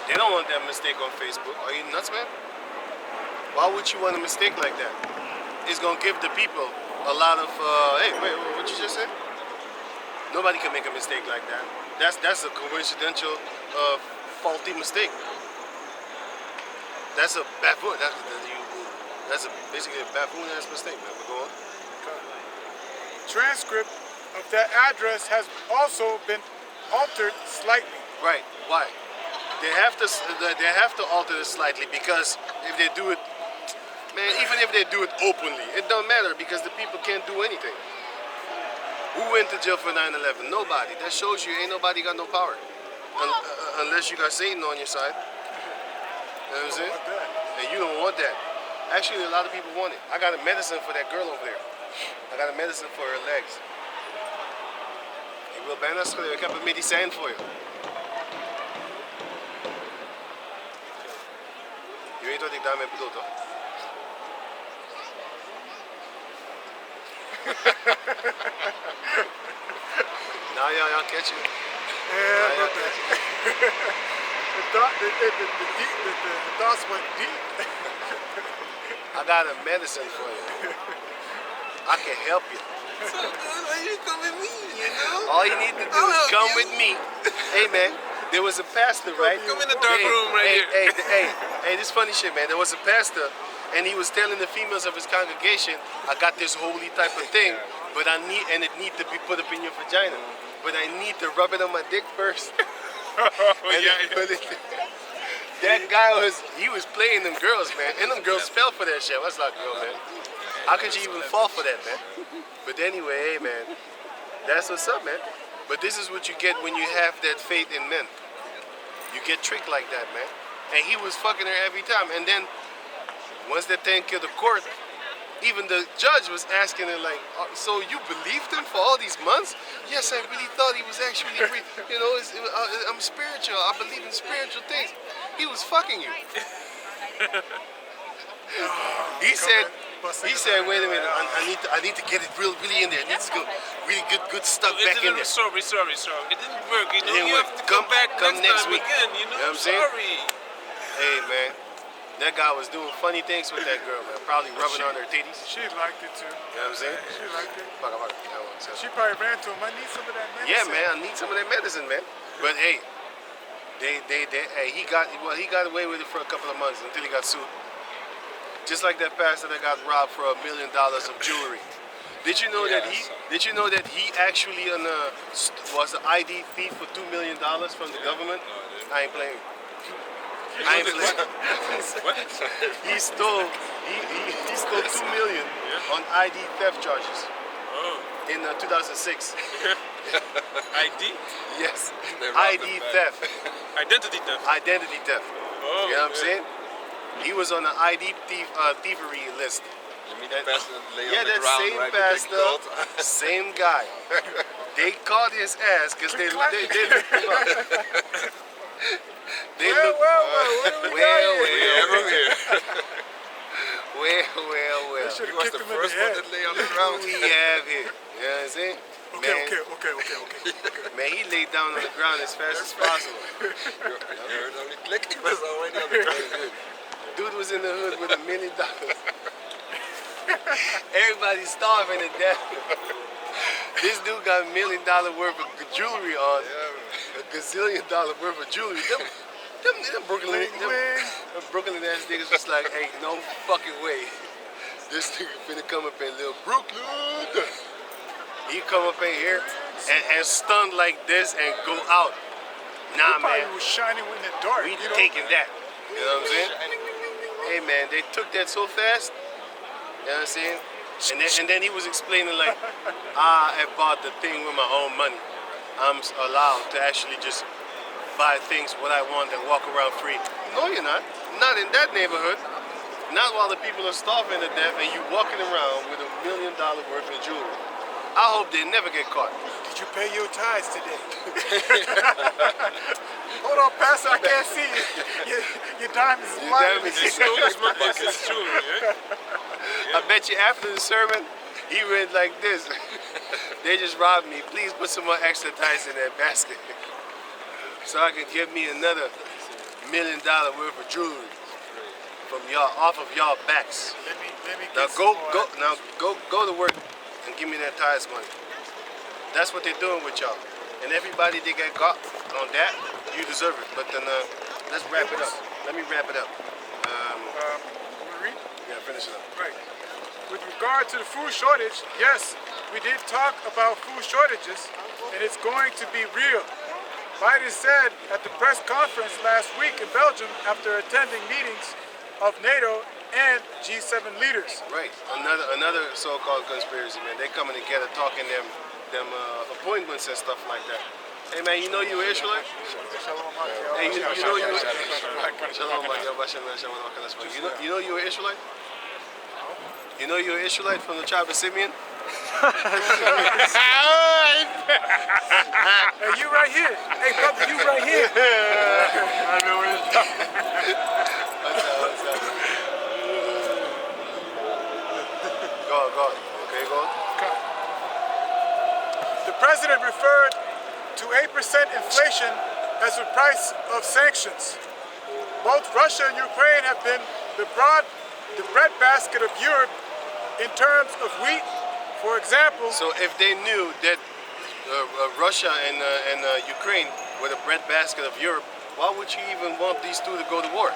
They don't want that mistake on Facebook. Are you nuts, man? Why would you want a mistake like that? It's going to give the people a lot of, hey, wait, what you just said? Nobody can make a mistake like that. That's a coincidental, faulty mistake. That's a buffoon. That's basically a buffoon-ass mistake, man. But go on. Transcript of that address has also been altered slightly. Right. Why? They have to alter it slightly because if they do it, man, even if they do it openly, it don't matter because the people can't do anything. Who went to jail for 9/11? Nobody. That shows you ain't nobody got no power. Unless you got Satan on your side. You know what I'm saying? And you don't want that. Actually, a lot of people want it. I got a medicine for that girl over there. I got a medicine for her legs. Ik wil bijna schreeuwen. Ik heb een medicijn voor je. Je weet wat ik daarmee bedoel, toch? Nou ja, catch you. Yeah, but the thoughts went deep. I got a medicine for you. I can help you. So why you come with me, you know? All you need to do is come with me. Hey, man, there was a pastor, right? Come in the dark room right here. Hey, this funny shit, man. There was a pastor, and he was telling the females of his congregation, I got this holy type of thing, but it needs to be put up in your vagina. But I need to rub it on my dick first. That guy was playing them girls, man. And them girls fell for that shit. I was like, yo, man, how could you even fall for that, man? But anyway, hey, man, that's what's up, man. But this is what you get when you have that faith in men. You get tricked like that, man. And he was fucking her every time. And then once that thing killed the court, even the judge was asking her, like, so you believed him for all these months? Yes, I really thought he was actually, you know, I'm spiritual. I believe in spiritual things. He was fucking you. He said, wait a minute, I need to get it really in there. It needs to go really good stuff back in there. Sorry. It didn't work, you know. It didn't You work. have to come back come next time week. again, you know. You know what I'm saying? Sorry. Hey, man. that guy was doing funny things with that girl, man. Probably rubbing on her titties. She liked it too. You know what I'm saying? She liked it. Fuck, fuck. Yeah, well, so- She probably ran to him. I need some of that medicine. yeah, man, I need some of that medicine, man. But hey, hey, he got away with it for a couple of months until he got sued. Just like that pastor that got robbed for $1 million of jewelry. Did you know that he? Did you know that he actually was an ID thief for $2 million from the government? I ain't playing. I ain't playing. What? He stole. He stole $2 million on ID theft charges Oh, in 2006. ID? Yes, They robbed ID him back. theft. Identity theft. Identity theft. Oh, You know what I'm yeah. saying? He was on the ID thievery list. You mean the pastor that lay Yeah, on the that ground, same right? with the pastor, cloth? same guy. They caught his ass because they looked him up. They looked, What do we got here? We have him here. well. Should've He was kicked the him in first the one head. that lay on the Who ground. we have here? You know what I'm saying? Okay. Man, he laid down on the ground as fast as possible. You heard only click. He was already on the ground. Dude was in the hood with $1 million. Everybody's starving to death. This dude got $1 million worth of jewelry on. A gazillion dollar worth of jewelry. Them Brooklyn ass niggas was like, hey, no fucking way. This nigga finna come up in little Brooklyn. He come up in here and stun like this and go out. Nah, Probably man. was shining in the dark. We you know? taking that. You know what I'm saying? Hey man, they took that so fast. You know what I'm saying? And then he was explaining like, I bought the thing with my own money. I'm allowed to actually just buy things what I want and walk around free. No, you're not. Not in that neighborhood. Not while the people are starving to death and you walking around with $1 million worth of jewelry. I hope they never get caught. Did you pay your tithes today? Hold on, Pastor, I can't see you. Your diamonds is Your lying. diamonds They is- stole his jewelry, eh? I bet you after the sermon, he read like this. They just robbed me. Please put some more extra ties in that basket. So I can get me another $1 million worth of jewelry from y'all, off of y'all backs. Let me Now get some more. go to work and give me that tithes money. That's what they're doing with y'all. And everybody they get got on that, you deserve it. But then let's wrap it up. Let me wrap it up. Wanna read? Yeah, finish it up. Right. With regard to the food shortage, yes, we did talk about food shortages, and it's going to be real. Biden said at the press conference last week in Belgium after attending meetings of NATO and G7 leaders. Right. Another so-called conspiracy, man. They coming together talking them appointments and stuff like that. Hey man, you know you an Israelite? Hey, you know you Shalom, you know you an Israelite? You know you're an Israelite from the tribe of Simeon? Hey, you right here. Hey, brother, you right here. I know it. What's up? Go on. Okay, go on. The president referred to 8% inflation as the price of sanctions. Both Russia and Ukraine have been the breadbasket of Europe in terms of wheat, for example. So if they knew that Russia and Ukraine were the breadbasket of Europe, why would you even want these two to go to war?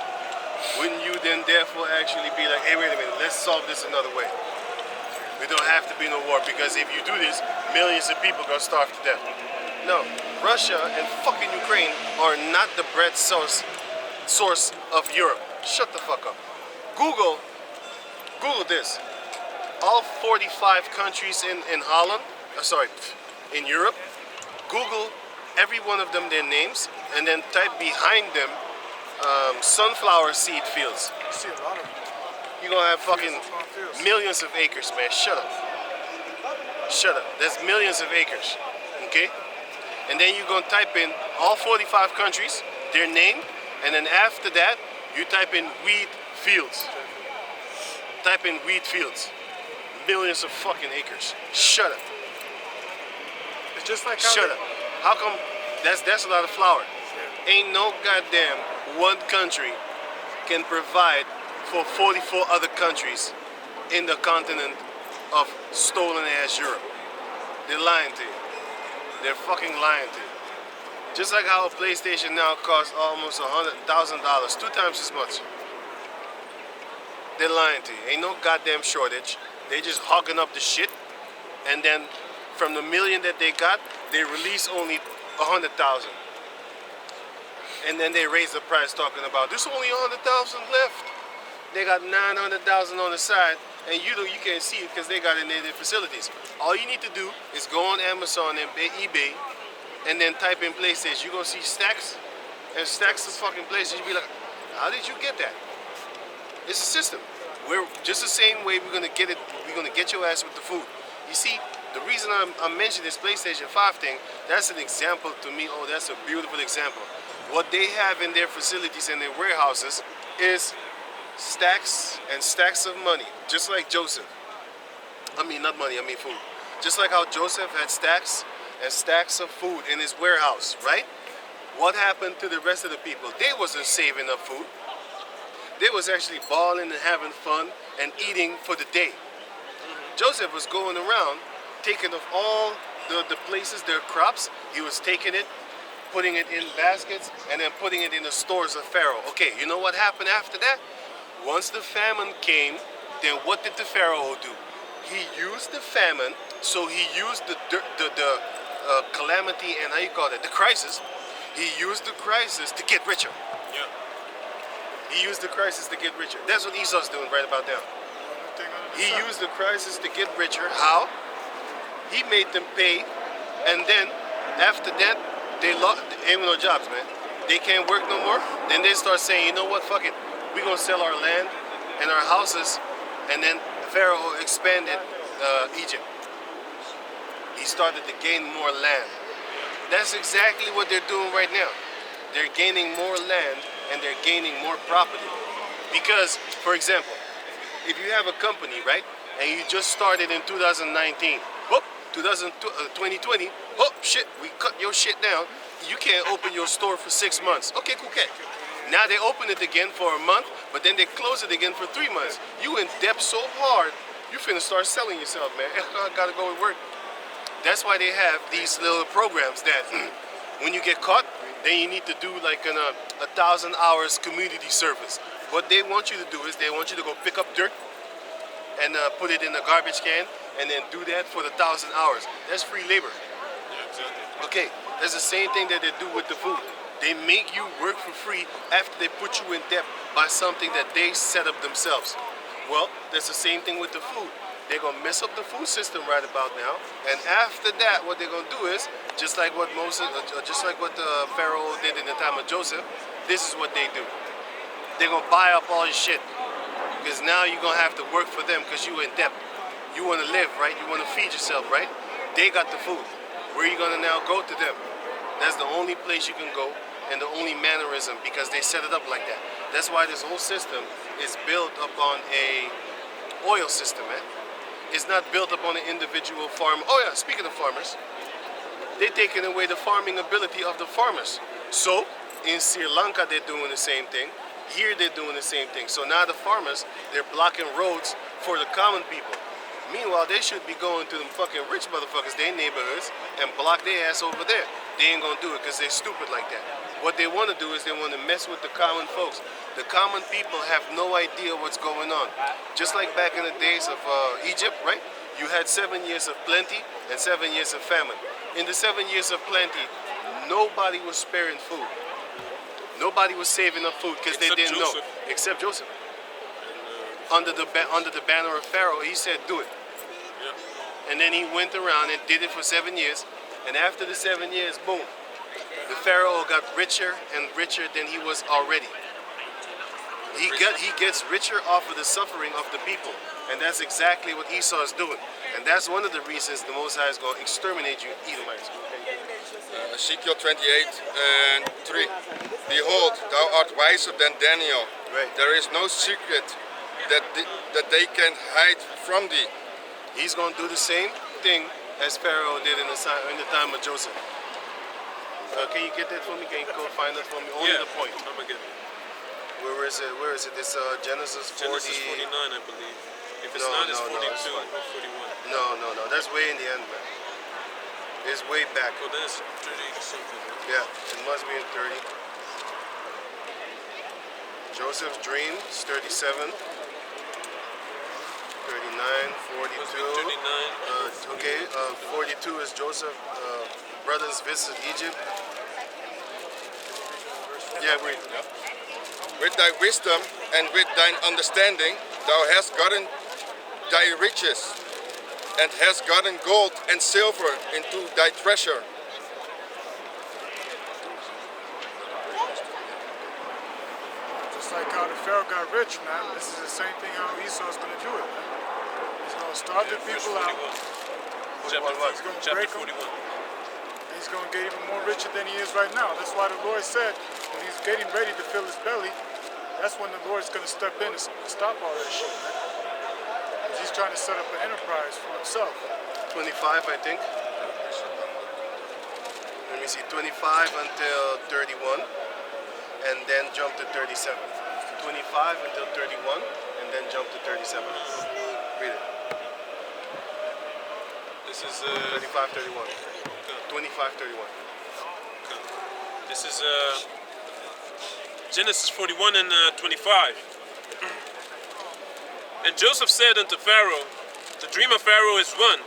Wouldn't you then therefore actually be like, hey, wait a minute, let's solve this another way? We don't have to be no war because if you do this, millions of people are going to starve to death. No, Russia and fucking Ukraine are not the bread source of Europe. Shut the fuck up. Google this. All 45 countries in Holland, in Europe, Google every one of them their names and then type behind them sunflower seed fields. I see a lot of them. You're gonna have fucking millions of acres, man. Shut up. That's millions of acres, okay? And then you're gonna type in all 45 countries, their name, and then after that, you type in wheat fields. Type in wheat fields. Millions of fucking acres. Shut up. It's just like how Shut up. How come that's a lot of flour? Ain't no goddamn one country can provide for 44 other countries in the continent of stolen ass Europe. They're lying to you. They're fucking lying to you. Just like how a PlayStation now costs almost $100,000, 2 times as much. They're lying to you. Ain't no goddamn shortage. They just hogging up the shit, and then from the million that they got, they release only 100,000. And then they raise the price talking about there's only 100,000 left. They got 900,000 on the side, and you can't see it because they got it in their facilities. All you need to do is go on Amazon and eBay, and then type in PlayStation. You're gonna see stacks and stacks of fucking PlayStation. You'll be like, how did you get that? It's a system. We're just the same way we're gonna get it. We're gonna get your ass with the food. You see, the reason I'm mentioning this PlayStation 5 thing, that's an example to me. Oh, that's a beautiful example. What they have in their facilities and their warehouses is stacks and stacks of money, just like Joseph. I mean, not money, I mean food. Just like how Joseph had stacks and stacks of food in his warehouse, right? What happened to the rest of the people? They wasn't saving up food. They was actually balling and having fun and eating for the day. Joseph was going around taking of all the places, their crops. He was taking it, putting it in baskets, and then putting it in the stores of Pharaoh. Okay, you know what happened after that? Once the famine came, then what did the Pharaoh do? He used the famine, so he used the calamity and the crisis. He used the crisis to get richer. Yeah. He used the crisis to get richer. That's what Esau's doing right about now. He used the crisis to get richer. How? He made them pay, and then after that, they ain't no jobs, man. They can't work no more. Then they start saying, you know what, fuck it. We're gonna sell our land and our houses, and then Pharaoh expanded Egypt. He started to gain more land. That's exactly what they're doing right now. They're gaining more land and they're gaining more property. Because, for example, if you have a company, right, and you just started in 2019, whoop, 2020, oh shit, we cut your shit down. You can't open your store for 6 months. Okay, cool, okay. Now they open it again for a month, but then they close it again for 3 months. You in debt so hard, you finna start selling yourself, man. I gotta go to work. That's why they have these little programs that when you get caught, then you need to do like a 1,000 hours community service. What they want you to do is they want you to go pick up dirt and put it in a garbage can and then do that for the 1,000 hours. That's free labor. Yeah, exactly. Okay, that's the same thing that they do with the food. They make you work for free after they put you in debt by something that they set up themselves. Well, that's the same thing with the food. They're gonna mess up the food system right about now, and after that, what they're gonna do is just like what Pharaoh did in the time of Joseph. This is what they do. They're gonna buy up all your shit because now you're gonna have to work for them because you're in debt. You want to live, right? You want to feed yourself, right? They got the food. Where are you gonna now go to them? That's the only place you can go and the only mannerism because they set it up like that. That's why this whole system is built upon a oil system, man. It's not built upon an individual farm. Oh yeah, speaking of farmers, they're taking away the farming ability of the farmers. So in Sri Lanka, they're doing the same thing. Here, they're doing the same thing. So now the farmers, they're blocking roads for the common people. Meanwhile, they should be going to them fucking rich motherfuckers, their neighborhoods, and block their ass over there. They ain't gonna do it because they're stupid like that. What they want to do is they want to mess with the common folks. The common people have no idea what's going on. Just like back in the days of Egypt, right? You had 7 years of plenty and 7 years of famine. In the 7 years of plenty, nobody was sparing food. Nobody was saving up food because they didn't know. Except Joseph. Under the banner of Pharaoh, he said, do it. Yeah. And then he went around and did it for 7 years. And after the 7 years, boom, the Pharaoh got richer and richer than he was already. He gets richer off of the suffering of the people. And that's exactly what Esau is doing. And that's one of the reasons the Most High is going to exterminate you, Edomites. Ezekiel 28:3. Behold, thou art wiser than Daniel. Right. There is no secret that they can hide from thee. He's going to do the same thing as Pharaoh did in the time of Joseph. Can you get that for me? Can you go find that for me? Only Yeah, the point. I'm gonna get it. Where is it? Where is it? It's Genesis 40. Genesis 49, I believe. If it's No, not, it's no, 42 no, it's fine. or 41. No. That's way in the end, man. It's way back. Well, then it's 30 or something. Yeah, it must be in 30. Joseph's dream is 37. 39, 42. Must be 39. Okay, 42 is Joseph brothers visit Egypt. Yeah, read. With thy wisdom and with thine understanding thou hast gotten thy riches, and hast gotten gold and silver into thy treasure. Just like how the Pharaoh got rich, man. This is the same thing how Esau's going to do it, man. He's going to start the Verse people out. 41. He's going to Chapter break them. 41. And he's going to get even more richer than he is right now. That's why the Lord said when he's getting ready to fill his belly, that's when the Lord's going to step in and stop all that shit, man. 'Cause he's trying to set up an enterprise for himself. 25, I think. Let me see, 25 until 31, and then jump to 37. 25 until 31, and then jump to 37. Read it. This is 35, 31. 25, 31. This is Genesis 41 and 25. And Joseph said unto Pharaoh, the dream of Pharaoh is one.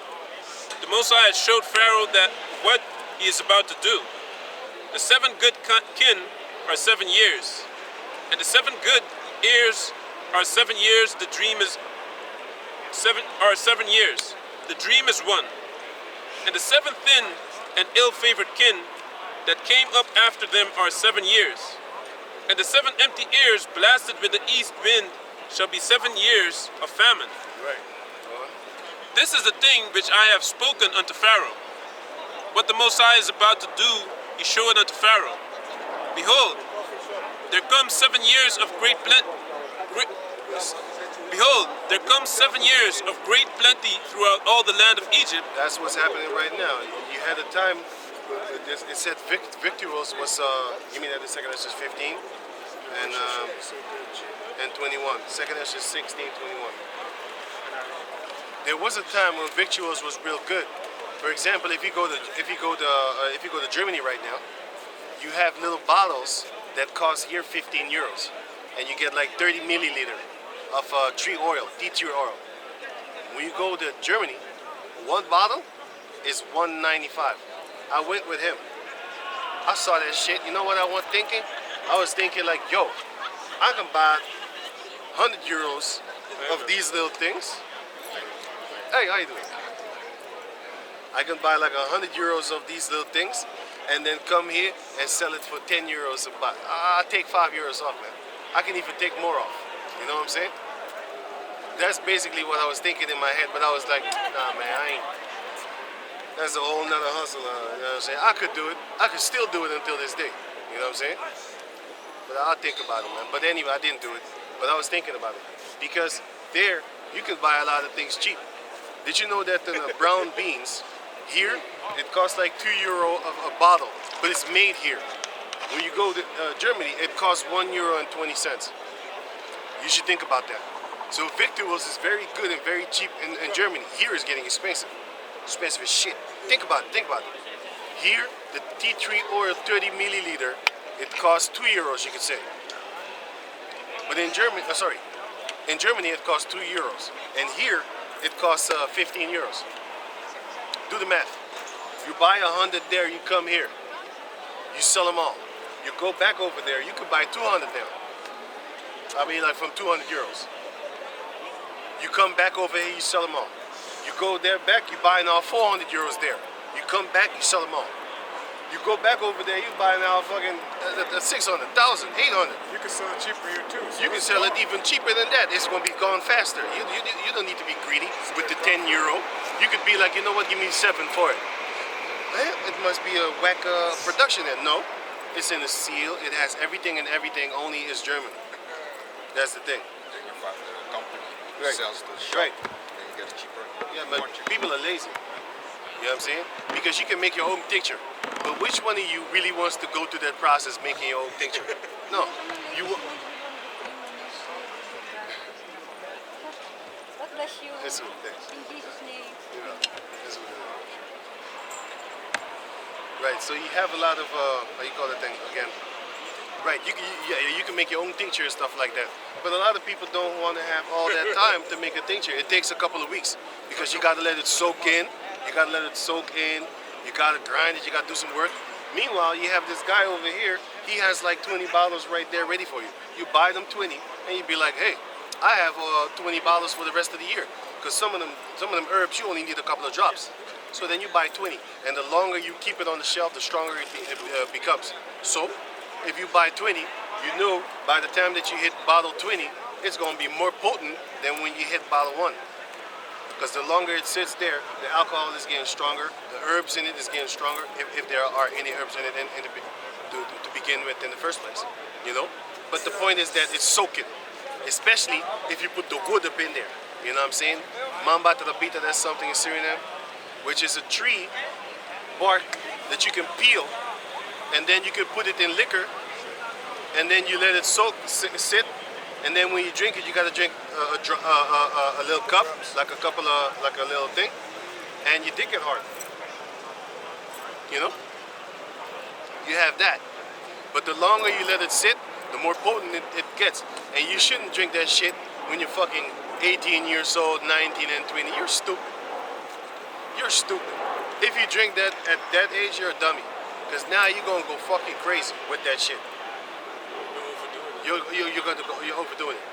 The Most High has showed Pharaoh that what he is about to do. The 7 good kin are 7 years, and the 7 good ears are 7 years. The dream is 7 years. The dream is one. And the 7 thin and ill-favored kin that came up after them are 7 years. And the 7 empty ears blasted with the east wind shall be 7 years of famine. Right. This is the thing which I have spoken unto Pharaoh. What the Most High is about to do, he showed unto Pharaoh. Behold, there comes 7 years of great plenty. Behold, there comes 7 years of great plenty throughout all the land of Egypt. That's what's happening right now. You had a time, it said victuals was, you mean that the second Esther 15 and 21. Second Esther 16, 21. There was a time when victuals was real good. For example, if you go to Germany right now, you have little bottles that cost here 15 euros, and you get like 30 milliliter of tea tree oil. When you go to Germany, one bottle is $1.95. I went with him. I saw that shit. You know what I was thinking? I was thinking like, yo, I can buy 100 euros of these little things. Hey, how you doing? I can buy like 100 euros of these little things and then come here and sell it for 10 euros a bottle. I'll take 5 euros off, man. I can even take more off. You know what I'm saying? That's basically what I was thinking in my head, but I was like, nah, man, I ain't. That's a whole nother hustle. You know what I'm saying? I could do it. I could still do it until this day. You know what I'm saying? But I'll think about it, man. But anyway, I didn't do it. But I was thinking about it. Because there, you can buy a lot of things cheap. Did you know that the brown beans, here, it costs like €2 a bottle, but it's made here. When you go to Germany, it costs €1.20. You should think about that. So victuals is very good and very cheap in Germany. Here is getting expensive. Expensive as shit. Think about it, Here, the tea tree oil 30 milliliter, it costs €2, you could say. But in Germany, in Germany it costs €2. And here, it costs 15 euros. Do the math. You buy 100 there, you come here. You sell them all. You go back over there, you could buy 200 now. I mean, like from 200 euros. You come back over here, you sell them all. You go there back, you buy now 400 euros there. You come back, you sell them all. You go back over there, you buy now fucking 600, 1,000, 800. You can sell it cheaper here too. So You can sell it even cheaper than that. It's going to be gone faster. You don't need to be greedy with the 10 euro. You could be like, you know what, give me 7 for it. It must be a whack production then. No, it's in a seal. It has everything and everything, only is German. That's the thing. Then you find the company Right. sells to the shop, Right. then you get it cheaper. Yeah, but people are lazy. You know what I'm saying? Because you can make your own picture. But which one of you really wants to go through that process making your own picture? No. bless you. It's good. Thanks. In Jesus' name. It's good. Right. So you have a lot of how you call it thing again. Right. You can make your own tincture and stuff like that. But a lot of people don't want to have all that time to make a tincture. It takes a couple of weeks because you got to let it soak in. You got to let it soak in. You got to grind it. You got to do some work. Meanwhile, you have this guy over here. He has like 20 bottles right there ready for you. You buy them 20, and you be like, hey, I have 20 bottles for the rest of the year. Because some of them herbs, you only need a couple of drops. So then you buy 20, and the longer you keep it on the shelf, the stronger it becomes. So if you buy 20, you know by the time that you hit bottle 20, it's going to be more potent than when you hit bottle 1. Because the longer it sits there, the alcohol is getting stronger, the herbs in it is getting stronger, if there are any herbs in it to begin with in the first place, you know? But the point is that it's soaking, especially if you put the wood up in there, you know what I'm saying? Mamba terapita, that's something in Suriname, which is a tree bark that you can peel, and then you can put it in liquor, and then you let it soak, sit, and then when you drink it, you gotta drink a little cup, like a little thing, and you dick it hard. You know? You have that. But the longer you let it sit, the more potent it gets. And you shouldn't drink that shit when you're fucking 18 years old, 19 and 20. You're stupid. You're stupid. If you drink that at that age, you're a dummy. Because now you're gonna go fucking crazy with that shit. You're overdoing it.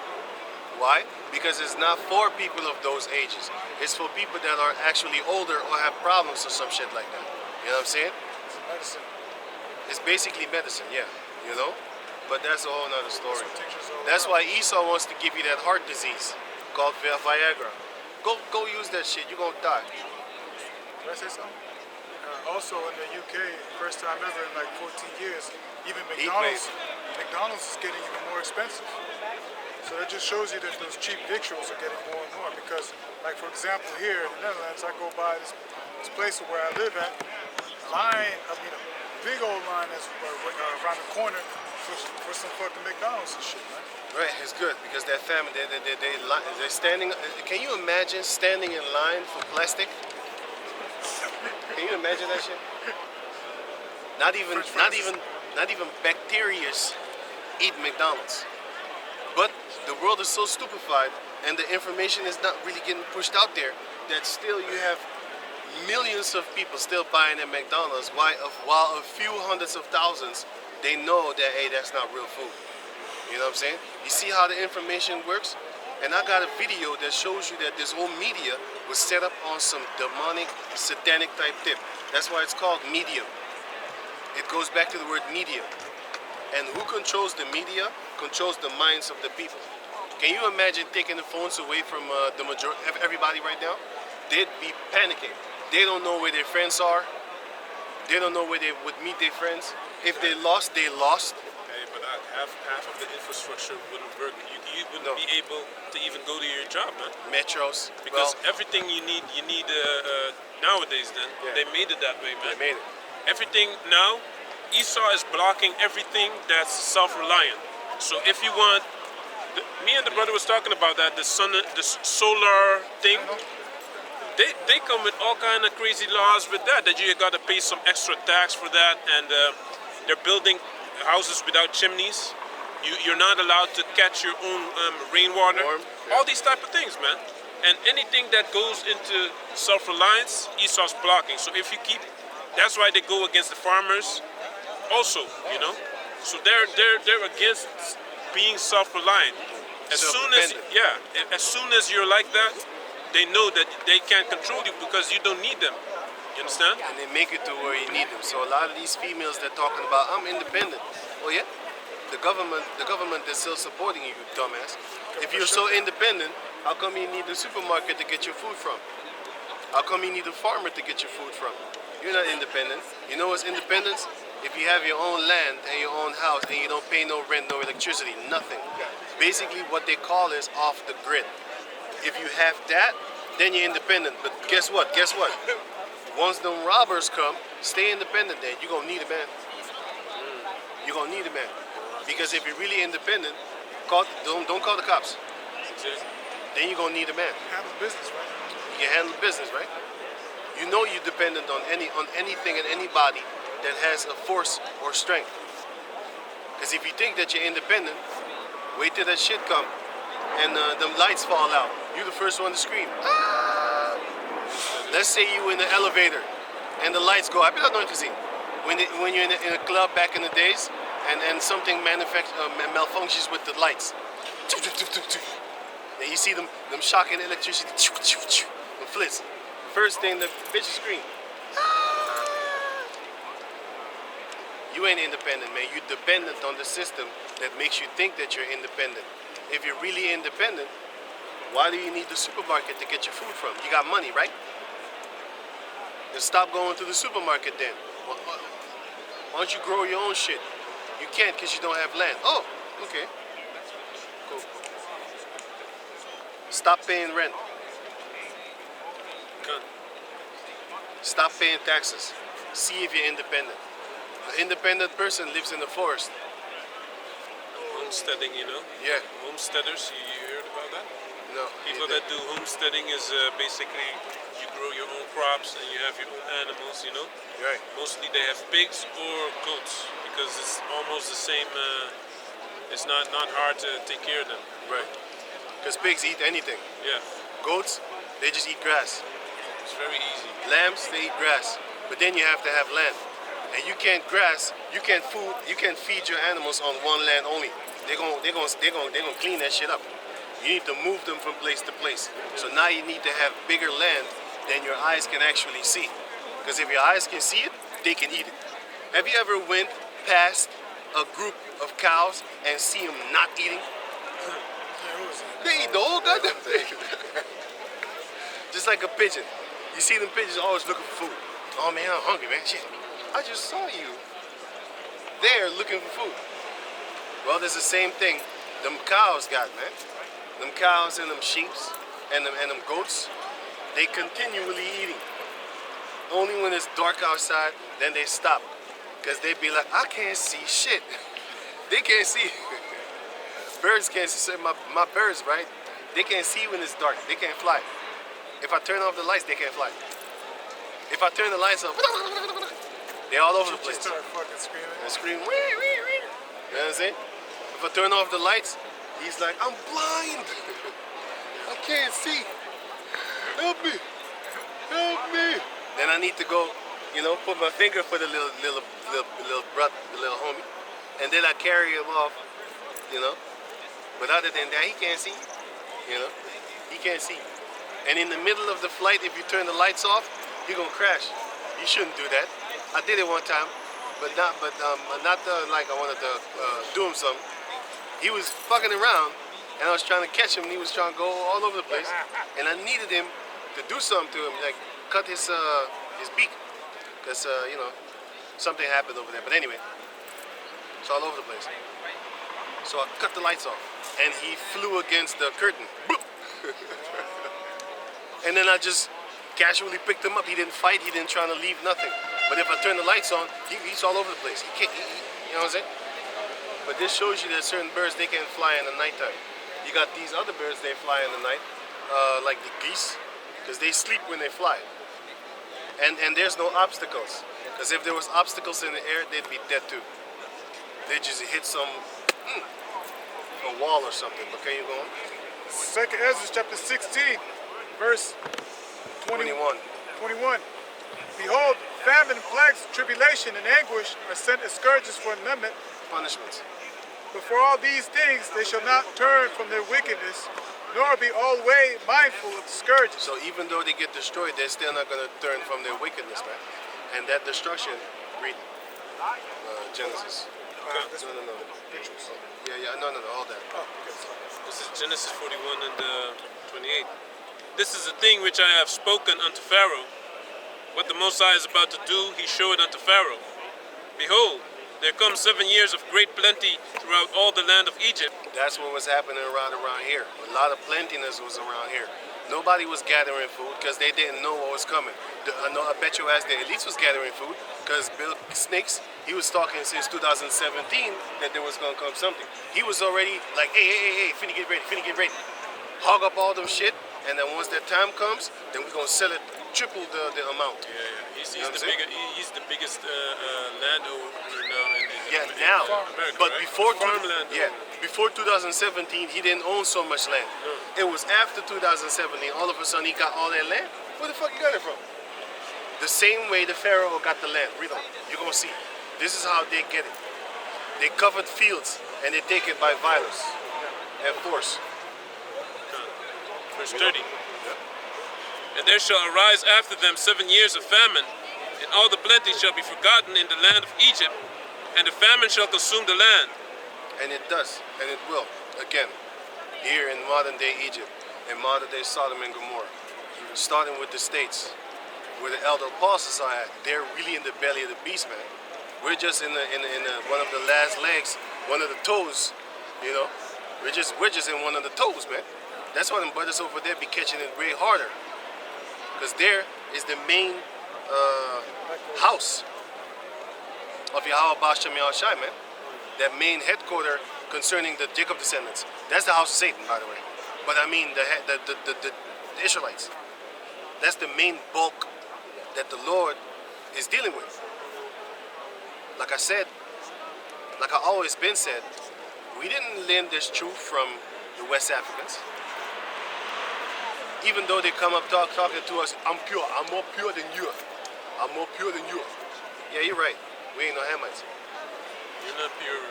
Why? Because it's not for people of those ages. It's for people that are actually older or have problems or some shit like that. You know what I'm saying? It's medicine. It's basically medicine, yeah. You know? But that's a whole nother story. That's what tincture's all That's about. why Esau wants to give you that heart disease called Viagra. Go use that shit. You're gonna die. Did I say something? Also in the UK, first time ever in like 14 years, even McDonald's is getting even more expensive. So that just shows you that those cheap victuals are getting more and more. Because, like for example, here in the Netherlands, I go by this place where I live at. A big old line that's around the corner for some fucking McDonald's and shit, man. Right, it's good because that family, they're standing. Can you imagine standing in line for plastic? Can you imagine that shit? Not even bacterias eat McDonald's. But the world is so stupefied, and the information is not really getting pushed out there, that still you have millions of people still buying at McDonald's, while a few hundreds of thousands, they know that, hey, that's not real food. You know what I'm saying? You see how the information works? And I got a video that shows you that this whole media was set up on some demonic, satanic type tip. That's why it's called media. It goes back to the word media. And who controls the media controls the minds of the people. Can you imagine taking the phones away from the majority, everybody right now? They'd be panicking. They don't know where their friends are. They don't know where they would meet their friends. If they lost, they lost. Hey, but half of the infrastructure wouldn't work. You wouldn't be able to even go to your job, man. Metros. Because everything you need nowadays. Then they made it that way, man. They made it. Everything now, Esau is blocking everything that's self-reliant. So if you want, me and the brother was talking about that, the solar thing. They come with all kind of crazy laws with that you got to pay some extra tax for that, and they're building houses without chimneys. You're not allowed to catch your own rainwater. All these type of things, man. And anything that goes into self-reliance, Esau's blocking. So if you keep, that's why they go against the farmers. Also, you know, so they're against being self-reliant. As soon as you're like that, they know that they can't control you because you don't need them. You understand? And they make it to where you need them. So a lot of these females, they're talking about, I'm independent. Well, yeah, the government is still supporting you, dumbass. If you're so independent, how come you need the supermarket to get your food from? How come you need a farmer to get your food from? You're not independent. You know what's independence? If you have your own land and your own house and you don't pay no rent, no electricity, nothing. Basically what they call is off the grid. If you have that, then you're independent. But guess what? Once them robbers come, stay independent then. You're gonna need a man. You're gonna need a man. Because if you're really independent, don't call the cops. then you're gonna need a man. Handle business, right? You can handle business, right? You know you're dependent on anything and anybody that has a force or strength. Because if you think that you're independent, wait till that shit come and them lights fall out. You're the first one to scream. Ah! Let's say you in the elevator and the lights go. I've been not seen when you're in a club back in the days and something malfunctions with the lights. And you see them shocking electricity. The flits. First thing the bitches scream. You ain't independent, man. You're dependent on the system that makes you think that you're independent. If you're really independent, why do you need the supermarket to get your food from? You got money, right? Then stop going to the supermarket then. Why don't you grow your own shit? You can't because you don't have land. Oh, okay. Cool. Stop paying rent. Stop paying taxes. See if you're independent. An independent person lives in the forest. Homesteading, you know? Yeah. Homesteaders, you heard about that? No. People that do homesteading is basically you grow your own crops and you have your own animals, you know? Right. Mostly they have pigs or goats because it's almost the same. It's not hard to take care of them. Right. Because pigs eat anything. Yeah, Goats, they just eat grass. it's very easy. Lambs, they eat grass. But then you have to have land. And you can't feed your animals on one land only. They're gonna clean that shit up. You need to move them from place to place. So now you need to have bigger land than your eyes can actually see. Because if your eyes can see it, they can eat it. Have you ever went past a group of cows and see them not eating? They eat the whole goddamn thing. Just like a pigeon. You see them pigeons always looking for food. Oh man, I'm hungry, man. Shit. I just saw you there looking for food. Well, there's the same thing them cows got, man. Them cows and them sheeps and them goats, they continually eating. Only when it's dark outside, then they stop. Because they be like, I can't see shit. They can't see. Birds can't see. My birds, right? They can't see when it's dark. They can't fly. If I turn off the lights, they can't fly. If I turn the lights off, they're all over the place. Start fucking screaming. And scream, wee, wee, wee. You know what I'm saying? If I turn off the lights, he's like, I'm blind. I can't see. Help me. Help me. Then I need to go, put my finger for the little brother, the little homie. And then I carry him off, But other than that, he can't see. He can't see. And in the middle of the flight, if you turn the lights off, you're gonna crash. You shouldn't do that. I did it one time, but not like I wanted to do him something. He was fucking around, and I was trying to catch him, and he was trying to go all over the place. And I needed him to do something to him, like cut his beak, because something happened over there. But anyway, it's all over the place. So I cut the lights off, and he flew against the curtain. And then I just casually picked him up. He didn't fight. He didn't try to leave nothing. But if I turn the lights on, he's all over the place. He can't. You know what I'm saying? But this shows you that certain birds, they can fly in the nighttime. You got these other birds, they fly in the night, like the geese, because they sleep when they fly. And there's no obstacles. Because if there was obstacles in the air, they'd be dead too. They just hit a wall or something. But can you go on? 2 Ezra chapter 16, verse 21. Behold, famine, plagues, tribulation, and anguish are sent as scourges for amendment. Punishments. But for all these things they shall not turn from their wickedness, nor be always mindful of the scourges. So even though they get destroyed, they're still not going to turn from their wickedness, man. And that destruction, read Genesis. No. No, all that. Oh, okay, sorry. This is Genesis 41 and 28. This is the thing which I have spoken unto Pharaoh. What the Most High is about to do, he showed unto Pharaoh. Behold, there come 7 years of great plenty throughout all the land of Egypt. That's what was happening around here. A lot of plentiness was around here. Nobody was gathering food because they didn't know what was coming. I bet you as the elites was gathering food because Bill Snakes, he was talking since 2017 that there was going to come something. He was already like, hey, finna get ready. hog up all them shit, and then once that time comes, then we're gonna sell it triple the amount. Yeah, yeah. He's You know the what I'm biggest. He's the biggest landowner now in Yeah, in now. America, But right? before farmland. before 2017, he didn't own so much land. No. It was after 2017, all of a sudden he got all that land. Where the fuck you got it from? The same way the Pharaoh got the land. Read on. You're gonna see. This is how they get it. They covered fields and they take it by violence and force. Verse 30. And there shall arise after them 7 years of famine, and all the plenty shall be forgotten in the land of Egypt, and the famine shall consume the land. And it does, and it will. Again, here in modern day Egypt, in modern day Sodom and Gomorrah, starting with the states, where the elder apostles are at, they're really in the belly of the beast, man. We're just in one of the last legs, one of the toes, you know. We're just in one of the toes, man. That's why them brothers over there be catching it way harder, because there is the main house of Yahweh Bashem Yahushai, man. That main headquarter concerning the Jacob descendants. That's the house of Satan, by the way. But I mean the Israelites. That's the main bulk that the Lord is dealing with. Like I said, like I always been said, we didn't learn this truth from the West Africans. Even though they come up talking to us, I'm pure, I'm more pure than you. I'm more pure than you. Yeah, you're right. We ain't no Hamites. You're not pure.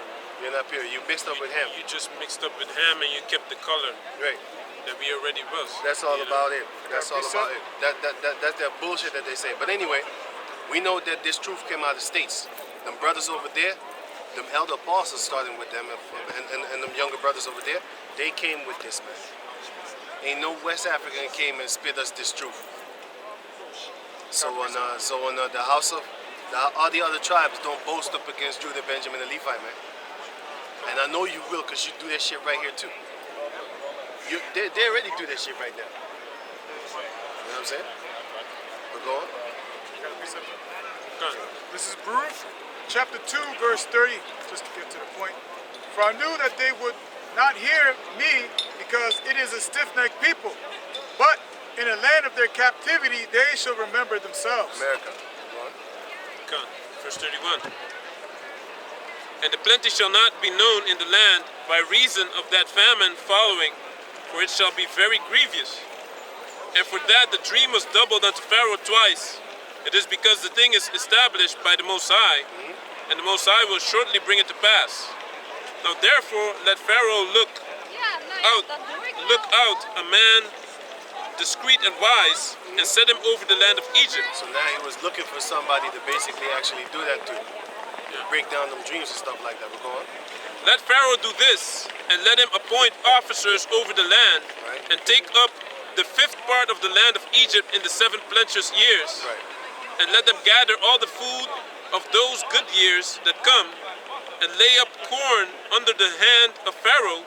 You're not pure. You mixed up with Ham. You just mixed up with Ham and you kept the color Right. that we already was. That's all you know? about it. That's all Peace about up. it. That's that bullshit that they say. But anyway, we know that this truth came out of the States. Them brothers over there, them elder apostles starting with them, and them younger brothers over there, they came with this, man. Ain't no West African came and spit us this truth. So on the house of all the other tribes don't boast up against Judah, Benjamin, and Levi, man. And I know you will, because you do that shit right here too. They already do that shit right now. You know what I'm saying? But go on. This is Ruth, chapter 2, verse 30, just to get to the point. For I knew that they would not hear me, because it is a stiff-necked people. But in the land of their captivity, they shall remember themselves. America. Go on. Verse 31. And the plenty shall not be known in the land by reason of that famine following, for it shall be very grievous. And for that the dream was doubled unto Pharaoh twice. It is because the thing is established by the Most High, and the Most High will shortly bring it to pass. Now therefore let Pharaoh look out a man discreet and wise, and set him over the land of Egypt. So now he was looking for somebody to basically actually do that to. Break down them dreams and stuff like that. But go on. Let Pharaoh do this, and let him appoint officers over the land, Right. and take up the 5th part of the land of Egypt in the 7 plenteous years, Right. and let them gather all the food of those good years that come, and lay up corn under the hand of Pharaoh,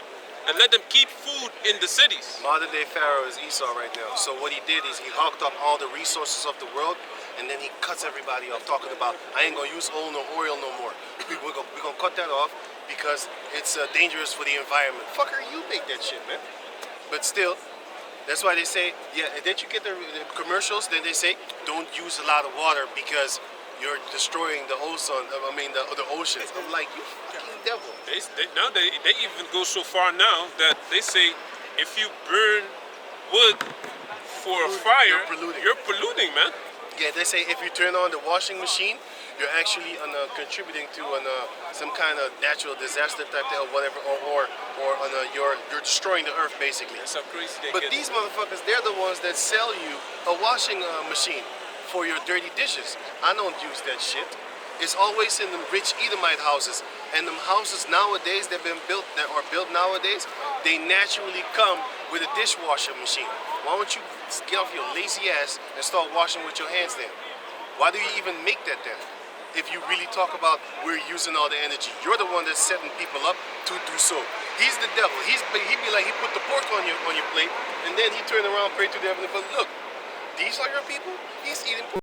and let them keep food in the cities. Modern day Pharaoh is Esau right now. So what he did is he hawked up all the resources of the world, and then he cuts everybody off, talking about, I ain't gonna use oil no more. We're gonna cut that off because it's dangerous for the environment. Fucker, you make that shit, man. But still, that's why they say, yeah, and then you get the commercials, then they say, don't use a lot of water because you're destroying the ozone, the oceans. I'm like, you fucking devil. They even go so far now that they say if you burn wood for a fire, You're polluting. you're polluting, man. Yeah, they say if you turn on the washing machine, you're actually contributing to some kind of natural disaster type thing or whatever, or you're destroying the earth basically. That's how crazy they But get. these motherfuckers, they're the ones that sell you a washing machine for your dirty dishes. I don't use that shit. It's always in the rich Edomite houses, and them houses nowadays that are built nowadays, they naturally come with a dishwasher machine. Why don't you get off your lazy ass and start washing with your hands then? Why do you even make that then? If you really talk about we're using all the energy, you're the one that's setting people up to do so. He's the devil. He be like, he put the pork on your plate, and then he turn around, pray to the heavenly Father. Look, these are your people. He's eating pork.